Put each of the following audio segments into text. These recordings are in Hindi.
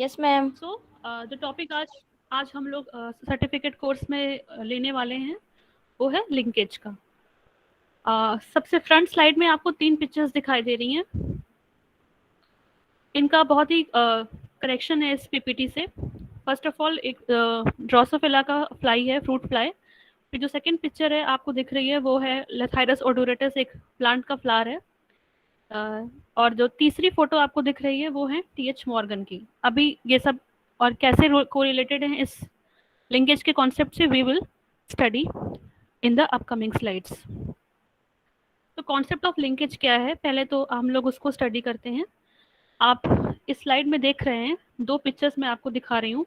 Yes ma'am. सो जो टॉपिक आज आज हम लोग सर्टिफिकेट कोर्स में लेने वाले हैं वो है लिंकेज का। सबसे फ्रंट स्लाइड में आपको 3 पिक्चर्स दिखाई दे रही हैं। इनका बहुत ही करेक्शन है इस पीपीटी से। फर्स्ट ऑफ ऑल एक ड्रोसोफिला का फ्लाई है, फ्रूट फ्लाई। फिर जो सेकंड पिक्चर है आपको दिख रही है वो है लेथाइरस ओडोरेटस, एक प्लांट का फ्लावर है। और जो तीसरी फोटो आपको दिख रही है वो है टीएच मॉर्गन की। अभी ये सब और कैसे कोरिलेटेड हैं इस लिंकेज के कॉन्सेप्ट से we will study in the upcoming slides. तो कॉन्सेप्ट ऑफ लिंकेज क्या है, पहले तो हम लोग उसको स्टडी करते हैं। आप इस स्लाइड में देख रहे हैं 2 पिक्चर्स मैं आपको दिखा रही हूँ।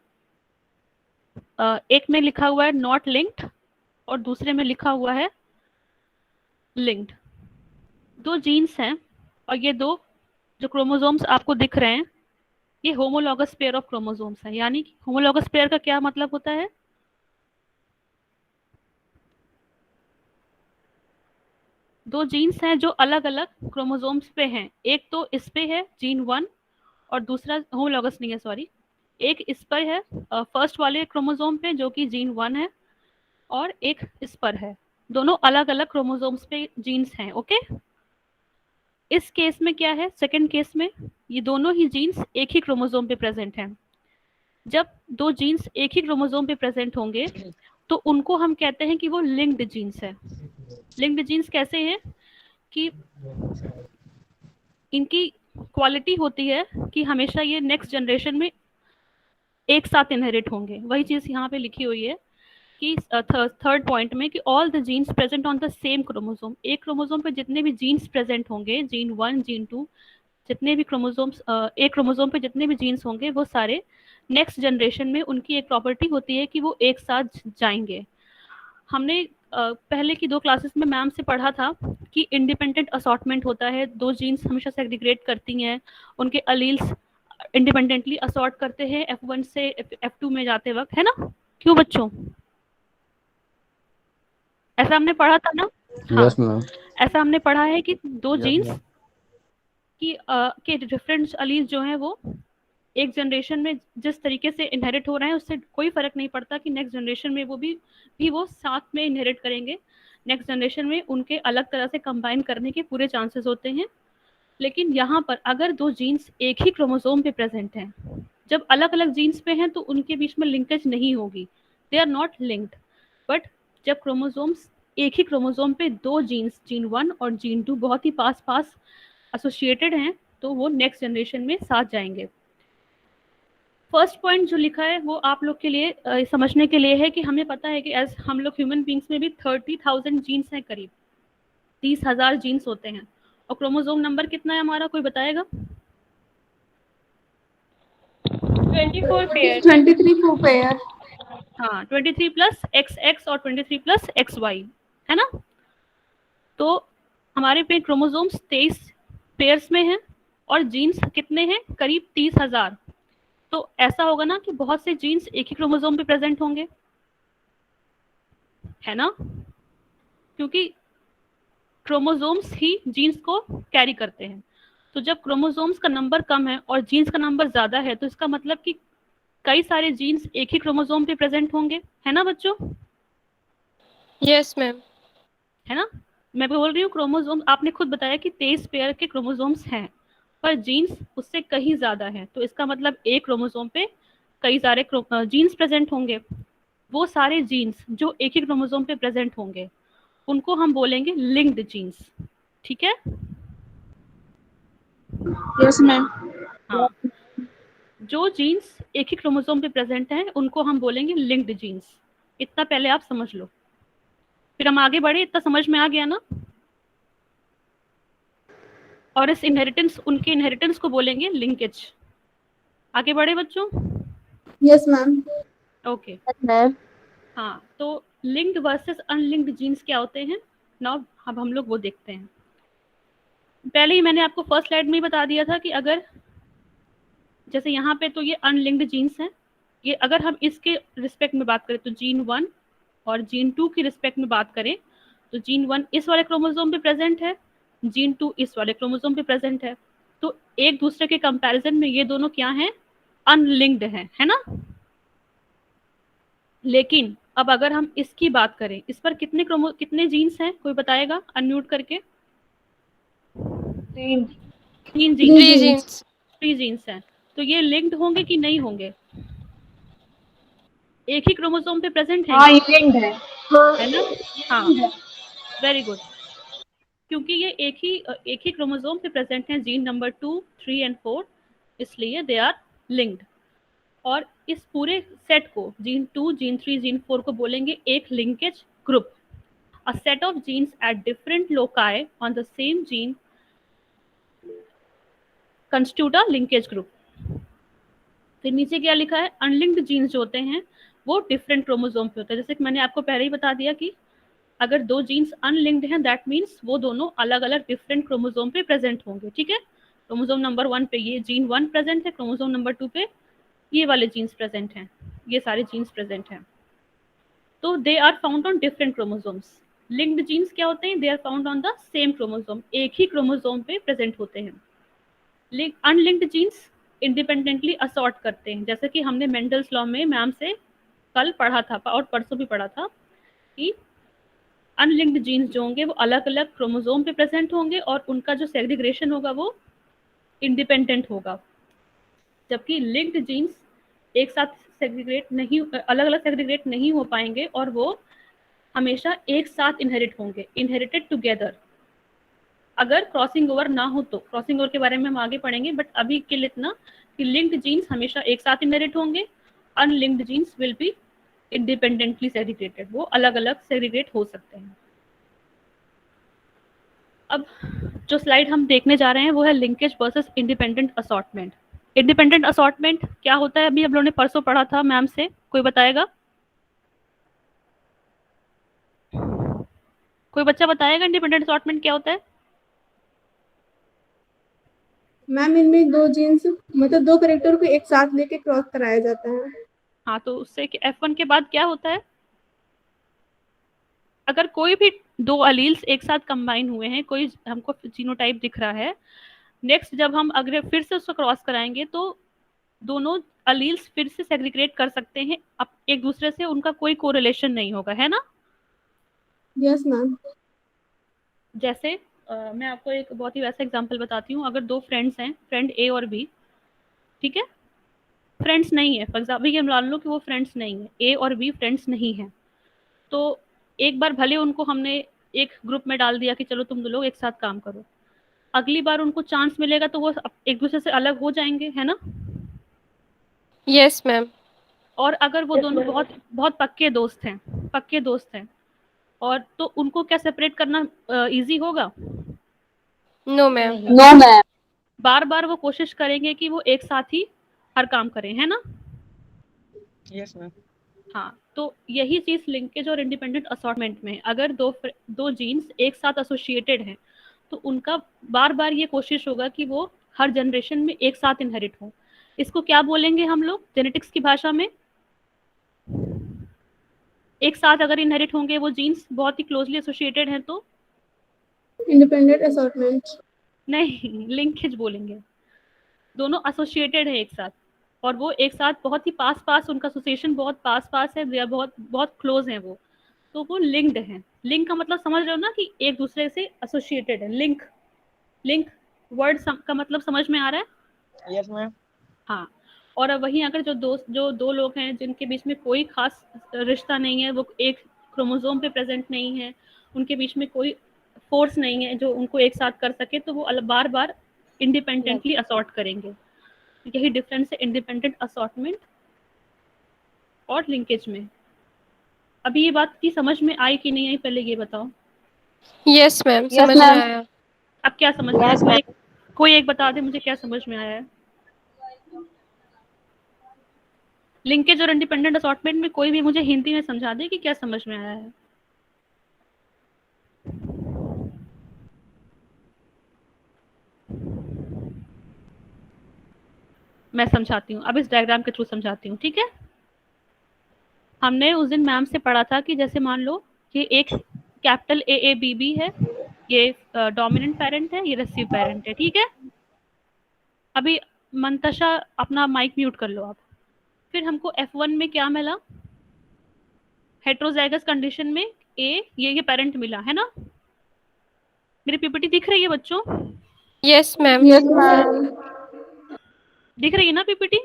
एक में लिखा हुआ है नॉट लिंक्ड और दूसरे में लिखा हुआ है लिंक्ड। 2 जीन्स हैं और ये 2 जो क्रोमोसोम्स आपको दिख रहे हैं ये होमोलॉगस पेयर ऑफ क्रोमोसोम्स है। यानी कि होमोलॉगस पेयर का क्या मतलब होता है, 2 जीन्स हैं जो अलग अलग क्रोमोसोम्स पे हैं। एक तो इस पे है जीन 1 और दूसरा होमोलॉगस नहीं है, सॉरी, एक इस पर है फर्स्ट वाले क्रोमोसोम पे जो कि जीन 1 है और एक इस पर है। दोनों अलग अलग क्रोमोसोम्स पे जीन्स हैं। ओके, इस केस में क्या है, सेकंड केस में ये दोनों ही जीन्स एक ही क्रोमोसोम पे प्रेजेंट हैं। जब 2 जीन्स एक ही क्रोमोसोम पे प्रेजेंट होंगे तो उनको हम कहते हैं कि वो लिंक्ड जीन्स है। लिंक्ड जीन्स कैसे हैं कि इनकी क्वालिटी होती है कि हमेशा ये नेक्स्ट जनरेशन में एक साथ इनहेरिट होंगे। वही चीज यहाँ पे लिखी हुई है कि थर्ड पॉइंट में कि all the genes present on the same chromosome. एक क्रोमोसोम पे जितने भी जीन्स प्रेजेंट होंगे, जीन 1 जीन 2, जितने भी क्रोमोसोम्स एक क्रोमोसोम पे जितने भी जीन्स होंगे वो सारे नेक्स्ट जनरेशन में उनकी एक प्रॉपर्टी होती है कि वो एक साथ जाएंगे। हमने पहले की 2 क्लासेस में मैम से पढ़ा था कि इंडिपेंडेंट असॉर्टमेंट होता है। 2 जीन्स हमेशा सेग्रीगेट करती हैं, उनके अलील्स इंडिपेंडेंटली असॉर्ट करते हैं F1 से F2 में जाते वक्त, है ना? क्यों बच्चों, ऐसा हमने पढ़ा था ना? हाँ, यस मैम। ऐसा हमने पढ़ा है कि 2 जीन्स की के डिफरेंट अलील्स जो हैं वो एक जनरेशन में जिस तरीके से इनहेरिट हो रहे हैं उससे कोई फर्क नहीं पड़ता कि नेक्स्ट जनरेशन में वो साथ में इनहेरिट करेंगे। नेक्स्ट जनरेशन में उनके अलग तरह से कंबाइन करने के पूरे चांसेस होते हैं। लेकिन यहाँ पर अगर 2 जीन्स एक ही क्रोमोसोम पे प्रेजेंट हैं, जब अलग अलग जीन्स पे हैं तो उनके बीच में लिंकेज नहीं होगी, they are not linked. But जब क्रोमोसोम्स एक ही क्रोमोसोम पे 2 जीन्स, जीन 1 और जीन 2 बहुत ही पास पास एसोसिएटेड हैं तो वो नेक्स्ट जनरेशन में साथ जाएंगे। फर्स्ट पॉइंट जो लिखा है वो आप लोग के लिए समझने के लिए है कि हमें पता है कि एज हम लोग ह्यूमन बींग्स में भी 30,000 जीन्स हैं, करीब 30,000 जीन्स होते हैं। और क्रोमोसोम नंबर कितना है हमारा, कोई बताएगा? 24 पेयर। 23 पेयर। हाँ, 23 प्लस एक्स एक्स और 23 प्लस एक्स वाई, है ना? तो हमारे पे क्रोमोसोम्स 23 पेयर्स में हैं और जीन्स कितने हैं, करीब 30,000। तो ऐसा होगा ना कि बहुत से जीन्स एक ही क्रोमोसोम पे प्रेजेंट होंगे, है ना? क्योंकि क्रोमोसोम्स ही जीन्स को कैरी करते हैं। तो जब क्रोमोसोम्स का नंबर कम है और जीन्स का नंबर ज्यादा है तो इसका मतलब कि कई सारे जीन्स एक ही क्रोमोसोम पे प्रेजेंट होंगे, है ना बच्चों? Yes ma'am. है ना? मैं बोल रही हूँ क्रोमोसोम, आपने खुद बताया कि 23 पेयर के क्रोमोसोम्स हैं पर जीन्स उससे कहीं ज्यादा है। तो इसका मतलब एक क्रोमोसोम पे कई सारे जीन्स प्रेजेंट होंगे। वो सारे जीन्स जो एक ही क्रोमोसोम पे प्रेजेंट होंगे उनको हम बोलेंगे लिंक्ड जीन्स। ठीक है? Yes ma'am. हाँ, जो जीन्स एक ही क्रोमोसोम पे प्रेजेंट हैं उनको हम बोलेंगे लिंक्ड जीन्स। इतना पहले आप समझ लो, फिर हम आगे बढ़े। इतना समझ में आ गया ना? और इस इनहेरिटेंस, उनके इनहेरिटेंस को बोलेंगे लिंकेज। आगे बढ़े बच्चों? Yes ma'am. ओके। मैम। हाँ, तो लिंक्ड वर्सेस अनलिंक्ड जीन्स क्या होते हैं नाउ, अब हम लोग वो देखते हैं। पहले ही मैंने आपको फर्स्ट स्लाइड में ही बता दिया था कि अगर जैसे यहाँ पे तो ये अनलिंक्ड जीन्स हैं, ये अगर हम इसके रिस्पेक्ट में बात करें तो जीन 1 और जीन 2 की रिस्पेक्ट में बात करें तो जीन 1 इस वाले क्रोमोसोम पे प्रेजेंट है, जीन 2 इस वाले क्रोमोसोम पे प्रेजेंट है। तो एक दूसरे के कंपैरिजन में ये दोनों क्या हैं, अनलिंक्ड हैं, है ना। लेकिन अब अगर हम इसकी बात करें, इस पर कितने जीन्स हैं, कोई बताएगा अनम्यूट करके। 3 जीन्स, 3 genes. 3 जीन्स हैं। तो ये लिंक्ड होंगे कि नहीं होंगे, एक ही क्रोमोसोम पे प्रेजेंट हैं हाँ ये, ये लिंक्ड है। है ना। हाँ, वेरी गुड। क्योंकि ये एक ही क्रोमोसोम पे प्रेजेंट हैं, जीन नंबर 2, 3 एंड 4, इसलिए दे आर लिंक्ड। और इस पूरे सेट को, जीन 2, जीन 3, जीन 4 को बोलेंगे एक linkage group. A set of genes at different loci on the same gene constitute a linkage group. फिर नीचे क्या लिखा है, अनलिंक्ड जीन्स जो होते हैं वो डिफरेंट क्रोमोसोम पे होते हैं। जैसे कि मैंने आपको पहले ही बता दिया कि अगर 2 जीन्स अनलिंक्ड हैं, दैट मीन्स वो दोनों अलग अलग डिफरेंट क्रोमोसोम पे प्रेजेंट होंगे, ठीक है। क्रोमोसोम नंबर 1 पे ये जीन 1 प्रेजेंट है, क्रोमोसोम नंबर 2 पे ये वाले जीन्स प्रेजेंट हैं, ये सारे जीन्स प्रेजेंट हैं। तो they are found on different chromosomes. Linked genes क्या होते हैं, they are found on the same chromosome, एक ही क्रोमोसोम पे प्रेजेंट होते हैं। अनलिंक्ड जीन्स इंडिपेंडेंटली असॉर्ट करते हैं, जैसे कि हमने मेंडल्स लॉ में मैम से कल पढ़ा था और परसों भी पढ़ा था कि अनलिंक्ड जीन्स जो होंगे वो अलग अलग क्रोमोसोम पे प्रेजेंट होंगे और उनका जो सेग्रीग्रेशन होगा वो इंडिपेंडेंट होगा। जबकि लिंक्ड जीन्स एक साथ सेग्रीगेट नहीं, अलग अलग सेग्रीगेट नहीं हो पाएंगे और वो हमेशा एक साथ इनहेरिट होंगे, इनहेरिटेड टुगेदर। अगर क्रॉसिंग ओवर ना हो तो, क्रॉसिंग ओवर के बारे में हम आगे पढ़ेंगे, बट अभी के लिए इतना कि लिंक्ड जीन्स हमेशा एक साथ इनहेरिट होंगे, unlinked genes will be independently segregated, वो अलग अलग सेग्रीगेट हो सकते हैं। अब जो स्लाइड हम देखने जा रहे हैं वो है linkage versus independent assortment. Independent assortment क्या होता है, अभी हम लोगों ने परसों पढ़ा था मैम से, कोई बताएगा, कोई बच्चा बताएगा इंडिपेंडेंट असॉर्टमेंट क्या होता है। मैम इनमें 2 जीन्स मतलब 2 कैरेक्टर को एक साथ लेके क्रॉस कराया जाता है। हाँ, तो उससे F1 के बाद क्या होता है, अगर कोई भी 2 अलील्स एक साथ कंबाइन हुए हैं, कोई हमको जीनोटाइप दिख रहा है, नेक्स्ट जब हम अगर फिर से उसको क्रॉस कराएंगे तो दोनों अलील्स फिर से सेग्रीगेट कर सकते हैं, अब एक दूसरे से उनका कोई कोरिलेशन नहीं होगा, है ना। Yes ma'am. जैसे मैं आपको एक बहुत ही वैसा एग्जांपल बताती हूँ। अगर 2 फ्रेंड्स हैं, फ्रेंड ए और बी, ठीक है, फ्रेंड्स नहीं है, फॉर एग्जाम्पल ये मान लो कि वो फ्रेंड्स नहीं है, ए और बी फ्रेंड्स नहीं है, तो एक बार भले उनको हमने एक ग्रुप में डाल दिया कि चलो तुम दो लोग एक साथ काम करो, अगली बार उनको चांस मिलेगा तो वो एक दूसरे से अलग हो जाएंगे, है ना। Yes, ma'am. और अगर वो दोनों बहुत बहुत पक्के दोस्त हैं और तो उनको क्या सेपरेट करना इजी होगा, No, ma'am. No ma'am. बार बार वो कोशिश करेंगे कि वो एक साथ ही हर काम करें, है ना। Yes ma'am. हाँ, तो यही चीज लिंकेज और इंडिपेंडेंट असॉर्टमेंट में, अगर दो जीन्स एक साथ एसोसिएटेड हैं तो उनका बार बार ये कोशिश होगा कि वो हर जनरेशन में एक साथ इनहेरिट हो। इसको क्या बोलेंगे हम लोग जेनेटिक्स की भाषा में, एक साथ अगर इनहेरिट होंगे वो जीन्स बहुत ही क्लोजली एसोसिएटेड हैं तो इंडिपेंडेंट असॉर्टमेंट। नहीं, लिंकेज बोलेंगे। दोनों एसोसिएटेड है एक साथ और वो एक साथ बहुत ही पास उनका एसोसिएशन बहुत पास है, बहुत बहुत क्लोज है वो, तो वो लिंक्ड है। लिंक का मतलब समझ रहे हो ना कि एक दूसरे से एसोसिएटेड है। लिंक वर्ड का मतलब समझ में आ रहा है। Yes ma'am. हाँ, और अब वहीं अगर जो 2 लोग हैं जिनके बीच में कोई खास रिश्ता नहीं है, वो एक क्रोमोसोम पे प्रेजेंट नहीं है, उनके बीच में कोई फोर्स नहीं है जो उनको एक साथ कर सके, तो वो बार बार इंडिपेंडेंटली असॉर्ट करेंगे। यही डिफरेंस है इंडिपेंडेंट असॉर्टमेंट और लिंकेज में। अभी ये बात की समझ में आई कि नहीं आई, पहले ये बताओ। Yes, ma'am. Yes, समझ में ma'am. आया। अब क्या समझ में आया, कोई एक बता दे मुझे क्या समझ में आया है। लिंकेज और इंडिपेंडेंट असॉर्टमेंट में कोई भी मुझे हिंदी में समझा दे कि क्या समझ में आया है। मैं समझाती हूँ, अब इस डायग्राम के थ्रू समझाती हूँ, ठीक है। हमने उस दिन मैम से पढ़ा था कि जैसे मान लो ये एक कैपिटल ए बी बी है, ये डोमिनेंट पेरेंट है, ये रिसीव पेरेंट है, ठीक है। अभी मंतशा अपना माइक म्यूट कर लो आप। फिर हमको F1 में क्या मिला, हेट्रोजाइगस कंडीशन में ये पेरेंट मिला है ना। मेरी पीपीटी दिख रही है बच्चों? Yes, ma'am. Yes ma'am. दिख रही है ना पीपीटी?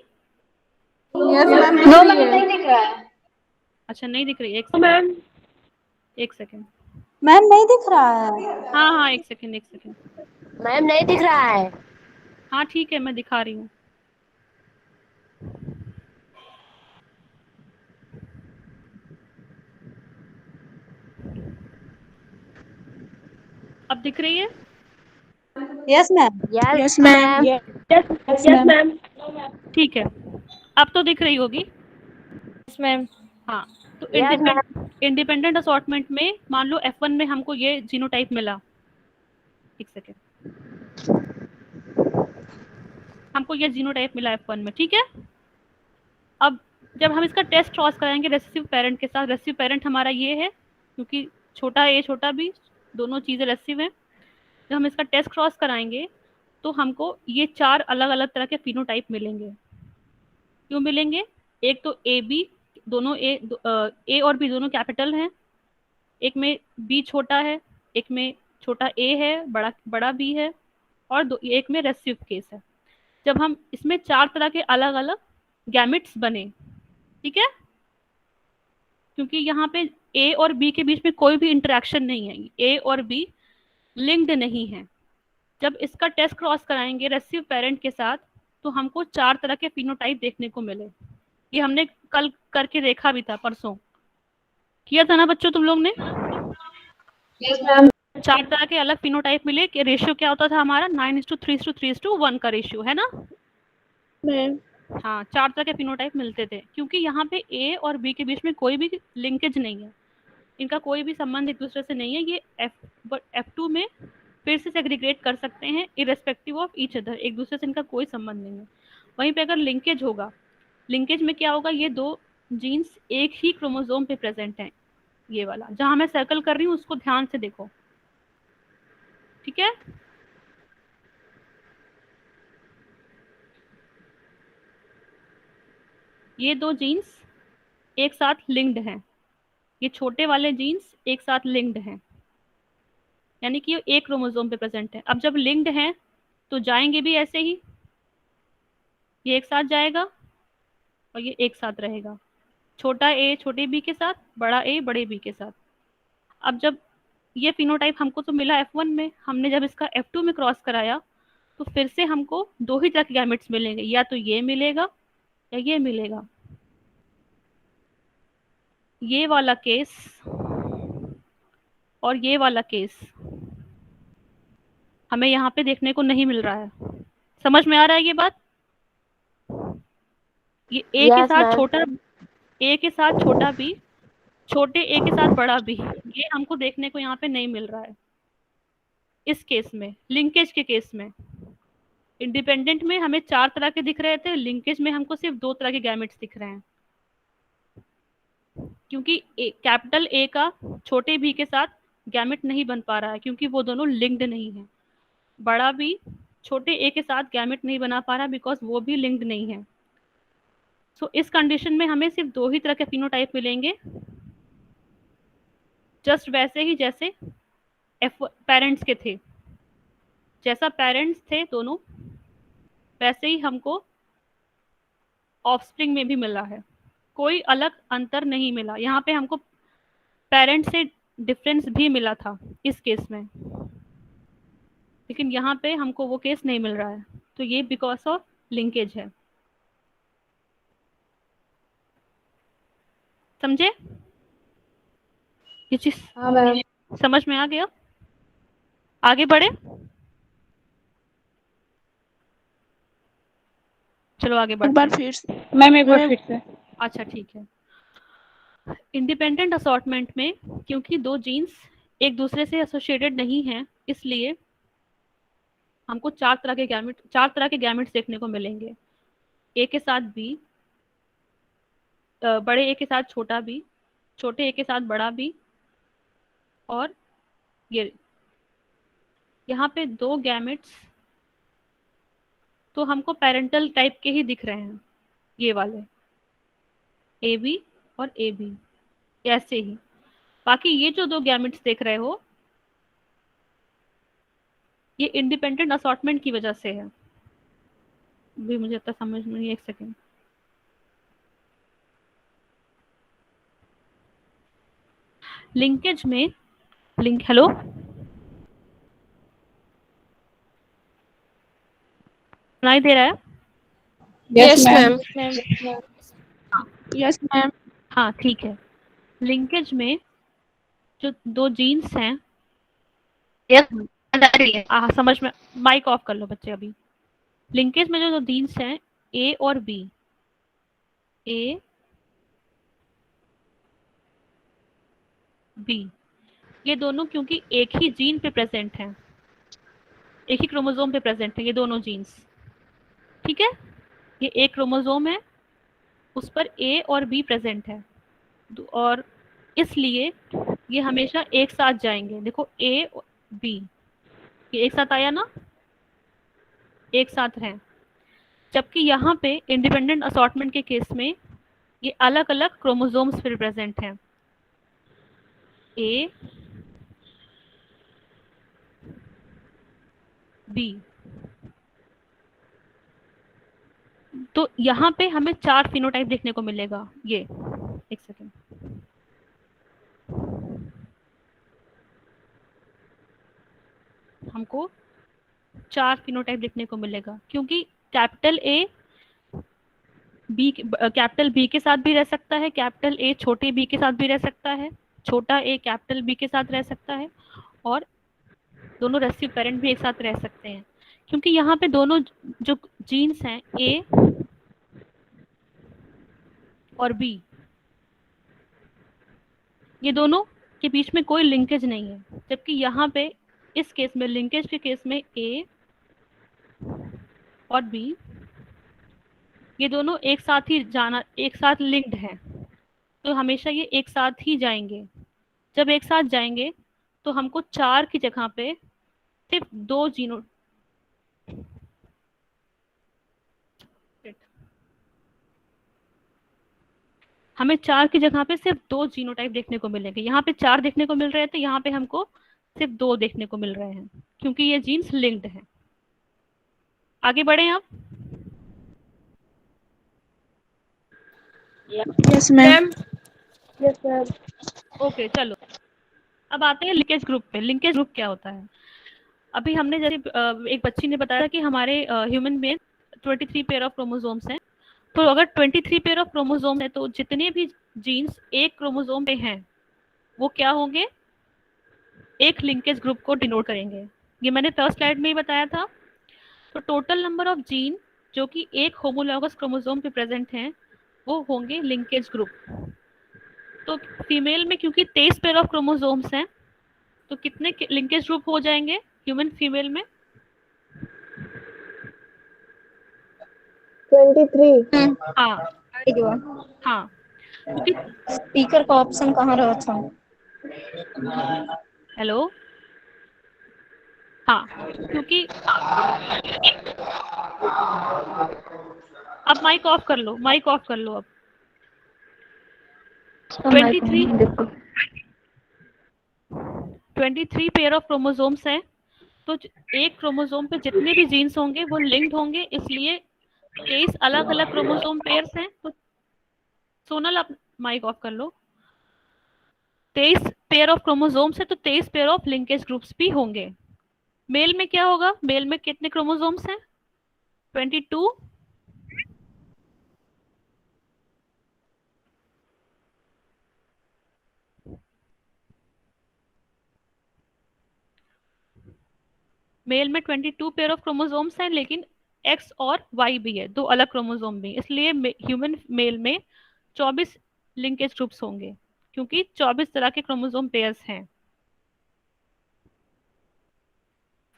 यस मैम दिख नो रही मैम, है। नहीं दिख रहा है। अच्छा नहीं दिख रही है, मैम एक सेकेंड। मैम नहीं दिख रहा है। हाँ हाँ, एक सेकेंड। मैम नहीं दिख रहा है। हाँ ठीक है, मैं दिखा रही हूँ। अब दिख रही है? Yes ma'am. Yes ma'am. Yes ma'am. ठीक है, अब तो दिख रही होगी। Yes ma'am. हाँ, तो Yes, इंडिपेंडेंट असॉर्टमेंट में मान लो F1 में हमको ये जीनोटाइप मिला। एक सेकेंड, हमको ये जीनोटाइप मिला F1 में, ठीक है। अब जब हम इसका टेस्ट क्रॉस कराएंगे रेसेसिव पेरेंट के साथ, रेसेसिव पेरेंट हमारा ये है, क्योंकि छोटा a छोटा b दोनों चीजें रेसेसिव हैं। जब हम इसका टेस्ट क्रॉस कराएंगे तो हमको ये 4 अलग अलग तरह के फिनोटाइप मिलेंगे। क्यों मिलेंगे? एक तो ए बी, दोनों ए और बी दोनों कैपिटल हैं, एक में बी छोटा है, एक में छोटा ए है, बड़ा बी है, और एक में रेसिव केस है। जब हम इसमें 4 तरह के अलग अलग गैमेट्स बने, ठीक है, क्योंकि यहाँ पे ए और बी के बीच में कोई भी इंटरेक्शन नहीं है, ए और बी लिंक्ड नहीं है। जब इसका टेस्ट क्रॉस कराएंगे रेसिव पेरेंट के साथ तो हमको 4 तरह के फिनोटाइप देखने को मिले। ये हमने कल करके देखा भी था, परसों किया था ना बच्चों तुम लोग ने। Yes ma'am. 4 तरह के अलग फिनोटाइप मिले कि रेशियो क्या होता था हमारा 9:3:3:1 का रेशियो है ना। मैम हाँ, 4 तरह के फिनोटाइप मिलते थे, क्योंकि यहाँ पे ए और बी के बीच में कोई भी लिंकेज नहीं है, इनका कोई भी संबंध एक दूसरे से नहीं है। ये F2 में फिर से सेग्रीगेट कर सकते हैं इरेस्पेक्टिव ऑफ ईच अदर, एक दूसरे से इनका कोई संबंध नहीं है। वहीं पे अगर लिंकेज होगा, लिंकेज में क्या होगा, ये 2 जीन्स एक ही क्रोमोसोम पे प्रेजेंट हैं। ये वाला जहां मैं सर्कल कर रही हूँ उसको ध्यान से देखो, ठीक है। ये 2 जीन्स एक साथ लिंक्ड हैं, ये छोटे वाले जीन्स एक साथ लिंक्ड हैं, यानी कि ये एक क्रोमोसोम पे प्रेजेंट है। अब जब लिंक्ड हैं तो जाएंगे भी ऐसे ही, ये एक साथ जाएगा और ये एक साथ रहेगा, छोटा ए छोटे बी के साथ, बड़ा ए बड़े बी के साथ। अब जब ये फिनोटाइप हमको तो मिला F1 में, हमने जब इसका F2 में क्रॉस कराया तो फिर से हमको 2 ही तरह के गैमेट्स मिलेंगे, या तो ये मिलेगा या ये मिलेगा। ये वाला केस और ये वाला केस हमें यहाँ पे देखने को नहीं मिल रहा है। समझ में आ रहा है ये बात? ये ए के Yes, साथ ma'am. छोटा, ए के साथ छोटा बी, छोटे ए के साथ बड़ा बी, ये हमको देखने को यहाँ पे नहीं मिल रहा है इस केस में। लिंकेज के केस में इंडिपेंडेंट में हमें 4 तरह के दिख रहे थे, लिंकेज में हमको सिर्फ 2 तरह के गैमेट्स दिख रहे हैं, क्योंकि कैपिटल ए का छोटे बी के साथ गैमेट नहीं बन पा रहा है, क्योंकि वो दोनों लिंक्ड नहीं है। बड़ा बी छोटे ए के साथ गैमेट नहीं बना पा रहा बिकॉज वो भी लिंक्ड नहीं है। सो इस कंडीशन में हमें सिर्फ 2 ही तरह के फिनोटाइप मिलेंगे, जस्ट वैसे ही जैसे पेरेंट्स के थे, जैसा पेरेंट्स थे दोनों वैसे ही हमको ऑफस्प्रिंग में भी मिला है, कोई अलग अंतर नहीं मिला। यहाँ पे हमको पेरेंट्स से डिफरेंस भी मिला था इस केस में, लेकिन यहाँ पे हमको वो केस नहीं मिल रहा है, तो ये बिकॉज ऑफ लिंकेज है। समझे ये चीज? हाँ मैम। समझ में आ गया? आगे बढ़े, चलो आगे बढ़ते एक बार हैं। फिर से मैम, एक बार फिर से। अच्छा ठीक है। इंडिपेंडेंट असॉर्टमेंट में क्योंकि 2 जीन्स एक दूसरे से एसोसिएटेड नहीं हैं, इसलिए हमको 4 तरह के गैमेट्स देखने को मिलेंगे। ए के साथ बी, बड़े ए के साथ छोटा बी, छोटे ए के साथ बड़ा बी, और ये यहाँ पे 2 गैमेट्स तो हमको पेरेंटल टाइप के ही दिख रहे हैं, ये वाले ए बी और ए बी, ऐसे ही। बाकी ये जो दो गैमेट्स देख रहे हो, ये इंडिपेंडेंट असॉर्टमेंट की वजह से है। भी मुझे इतना समझ में नहीं, एक सेकेंड। लिंकेज में हेलो, सुनाई दे रहा है? Yes, ma'am. Yes ma'am. हाँ ठीक है। लिंकेज में जो दो जीन्स हैं, समझ में, माइक ऑफ कर लो बच्चे अभी। लिंकेज में जो दो जीन्स हैं ए और बी, ए बी, ये दोनों क्योंकि एक ही जीन पे प्रेजेंट हैं, एक ही क्रोमोसोम पे प्रेजेंट है ये दोनों जीन्स, ठीक है। ये एक क्रोमोसोम है, उस पर ए और बी प्रेजेंट है, और इसलिए ये हमेशा एक साथ जाएंगे। देखो ए और बी, ये एक साथ आया ना, एक साथ हैं। जबकि यहाँ पे इंडिपेंडेंट असॉर्टमेंट के केस में ये अलग अलग क्रोमोसोम्स पे प्रेजेंट हैं, ए बी। तो यहाँ पे हमें 4 फिनोटाइप देखने को मिलेगा। ये एक सेकेंड, हमको 4 फिनोटाइप देखने को मिलेगा, क्योंकि capital A B, capital B के साथ भी रह सकता है, कैपिटल ए छोटे बी के साथ भी रह सकता है, छोटा ए कैपिटल बी के साथ रह सकता है, और दोनों रेसिव पेरेंट भी एक साथ रह सकते हैं। क्योंकि यहाँ पे दोनों जो जीन्स हैं ए और बी, ये दोनों के बीच में कोई लिंकेज नहीं है। जबकि यहाँ पे इस केस में, लिंकेज के केस में, ए और बी ये दोनों एक साथ ही जाना, एक साथ लिंक्ड हैं, तो हमेशा ये एक साथ ही जाएंगे। जब एक साथ जाएंगे तो हमको 4 की जगह पे सिर्फ 2 जीनो, हमें 4 की जगह पे सिर्फ 2 जीनोटाइप देखने को मिलेंगे। यहाँ पे 4 देखने को मिल रहे थे, यहाँ पे हमको सिर्फ 2 देखने को मिल रहे हैं, क्योंकि ये जीन्स लिंक्ड हैं। आगे बढ़े आप। Yes ma'am. ओके चलो, अब आते हैं लिंकेज ग्रुप पे। लिंकेज ग्रुप क्या होता है? अभी हमने जैसे एक बच्ची ने बताया कि हमारे ह्यूमन में 23 पेयर ऑफ क्रोमोसोम्स हैं। तो अगर 23 पेयर ऑफ क्रोमोसोम है, तो जितने भी जीन्स एक क्रोमोसोम पे हैं वो क्या होंगे? एक लिंकेज ग्रुप को डिनोट करेंगे। ये मैंने फर्स्ट स्लाइड में ही बताया था। तो टोटल नंबर ऑफ जीन जो कि एक होमोलॉगस क्रोमोसोम पे प्रेजेंट हैं वो होंगे लिंकेज ग्रुप। तो फीमेल में क्योंकि 23 पेयर ऑफ क्रोमोसोम्स हैं, तो कितने लिंकेज ग्रुप हो जाएंगे ह्यूमन फीमेल में? 23। हाँ हाँ, क्योंकि स्पीकर का ऑप्शन कहाँ रहा था? हेलो, हाँ, क्योंकि अब माइक ऑफ कर लो, माइक ऑफ कर लो अब। 23 पेयर ऑफ क्रोमोसोम्स हैं, तो एक क्रोमोसोम पे जितने भी जीन्स होंगे वो लिंक्ड होंगे, इसलिए 23 अलग अलग क्रोमोसोम पेयर्स हैं। तो सोनल आप माइक ऑफ कर लो। 23 पेयर ऑफ क्रोमोसोम्स है, तो 23 पेयर ऑफ लिंकेज ग्रुप्स भी होंगे। मेल में क्या होगा? मेल में कितने क्रोमोसोम्स हैं? 22। मेल में 22 पेयर ऑफ क्रोमोसोम्स हैं, लेकिन एक्स और वाई भी है, 2 अलग क्रोमोसोम भी, इसलिए ह्यूमन मेल में 24 लिंकेज ग्रुप्स होंगे, क्योंकि 24 तरह के क्रोमोसोम पेयर्स हैं।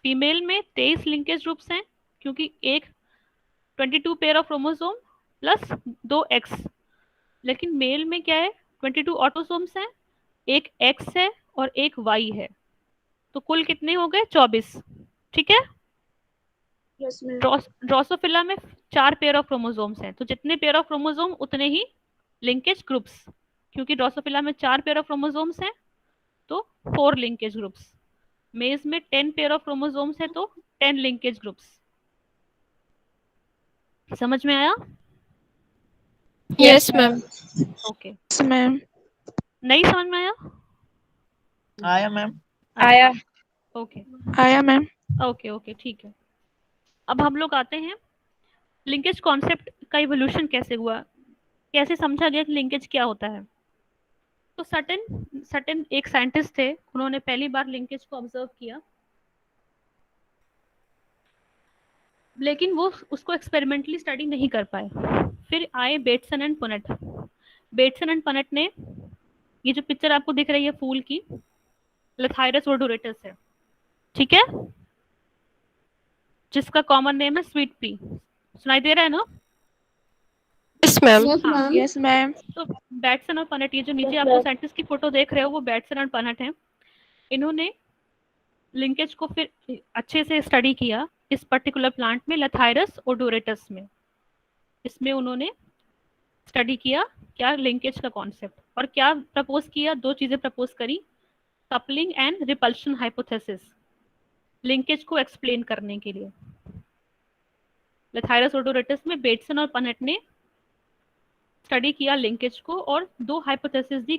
फीमेल में 23 लिंकेज ग्रुप्स हैं, क्योंकि एक 22 pair of chromosome plus 2 x. लेकिन मेल में क्या है? 22 ऑटोसोम्स हैं, एक एक्स है और एक वाई है, तो कुल कितने हो गए? 24। ठीक है, यस मैम। ड्रोसोफिला में 4 पेयर ऑफ क्रोमोसोम्स हैं, तो जितने पेयर ऑफ क्रोमोसोम उतने ही लिंकेज ग्रुप्स, क्योंकि ड्रोसोफिला में 4 पेयर ऑफ क्रोमोसोम्स हैं तो 4 लिंकेज ग्रुप्स। मेज में 10 पेयर ऑफ क्रोमोसोम्स है तो 10 लिंकेज ग्रुप्स। समझ में आया? Yes, ma'am. Okay. Yes ma'am. नहीं समझ में आया? आया मैम। आया। ओके आया मैम। ओके ओके ठीक है। अब हम लोग आते हैं लिंकेज कॉन्सेप्ट का इवोल्यूशन कैसे हुआ, कैसे समझा गया कि लिंकेज क्या होता है। तो सटन एक साइंटिस्ट थे, उन्होंने पहली बार लिंकेज को ऑब्जर्व किया, लेकिन वो उसको एक्सपेरिमेंटली स्टडी नहीं कर पाए। फिर आए Bateson and Punnett. Bateson and Punnett ने, ये जो पिक्चर आपको दिख रही है फूल की, लेथाइरस ओडोरेटस है, ठीक है, जिसका कॉमन नेम है स्वीट पी। सुनाई दे रहा है ना? Yes, ma'am. Yes ma'am. Yes ma'am. तो बैटसन और पनेट, ये जो नीचे आपको साइंटिस्ट की फोटो देख रहे हो वो बैटसन और पनेट हैं। इन्होंने लिंकेज को फिर अच्छे से स्टडी किया इस पर्टिकुलर प्लांट में, लेथाइरस ओडोरेटस में। इसमें उन्होंने स्टडी किया क्या लिंकेज का कॉन्सेप्ट, और क्या प्रपोज किया, 2 चीजें प्रपोज करी, coupling and repulsion hypothesis, linkage को एक्सप्लेन करने के लिए। लेथाइरस ओडोरेटस में बेटसन और पनेट ने स्टडी किया लिंकेज को और 2 हाइपोथेसिस दी,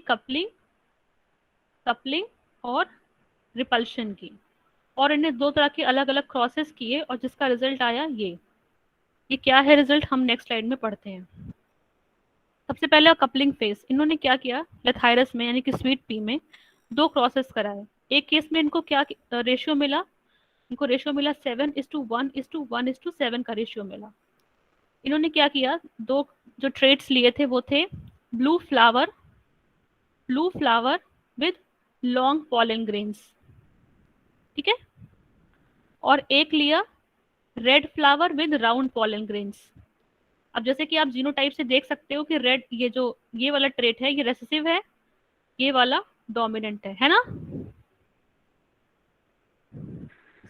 कपलिंग और रिपल्शन की, और इन्हें 2 तरह के अलग अलग क्रॉसेस किए और जिसका रिजल्ट आया ये क्या है रिजल्ट, हम नेक्स्ट स्लाइड में पढ़ते हैं। सबसे पहले कपलिंग फेज, इन्होंने क्या किया, लेथाइरस में यानी कि स्वीट पी में 2 क्रॉसेस कराए। एक केस में इनको क्या रेशियो मिला, इनको रेशियो मिला 7:1:1:7 का रेशियो मिला। इन्होंने क्या किया, 2 जो ट्रेट्स लिए थे वो थे blue flower with long pollen grains, ठीक है, और एक लिया red flower with round pollen grains. अब जैसे कि आप जीनोटाइप से देख सकते हो कि रेड, ये वाला ट्रेट है, ये रेसेसिव है, ये वाला डोमिनेंट है ना?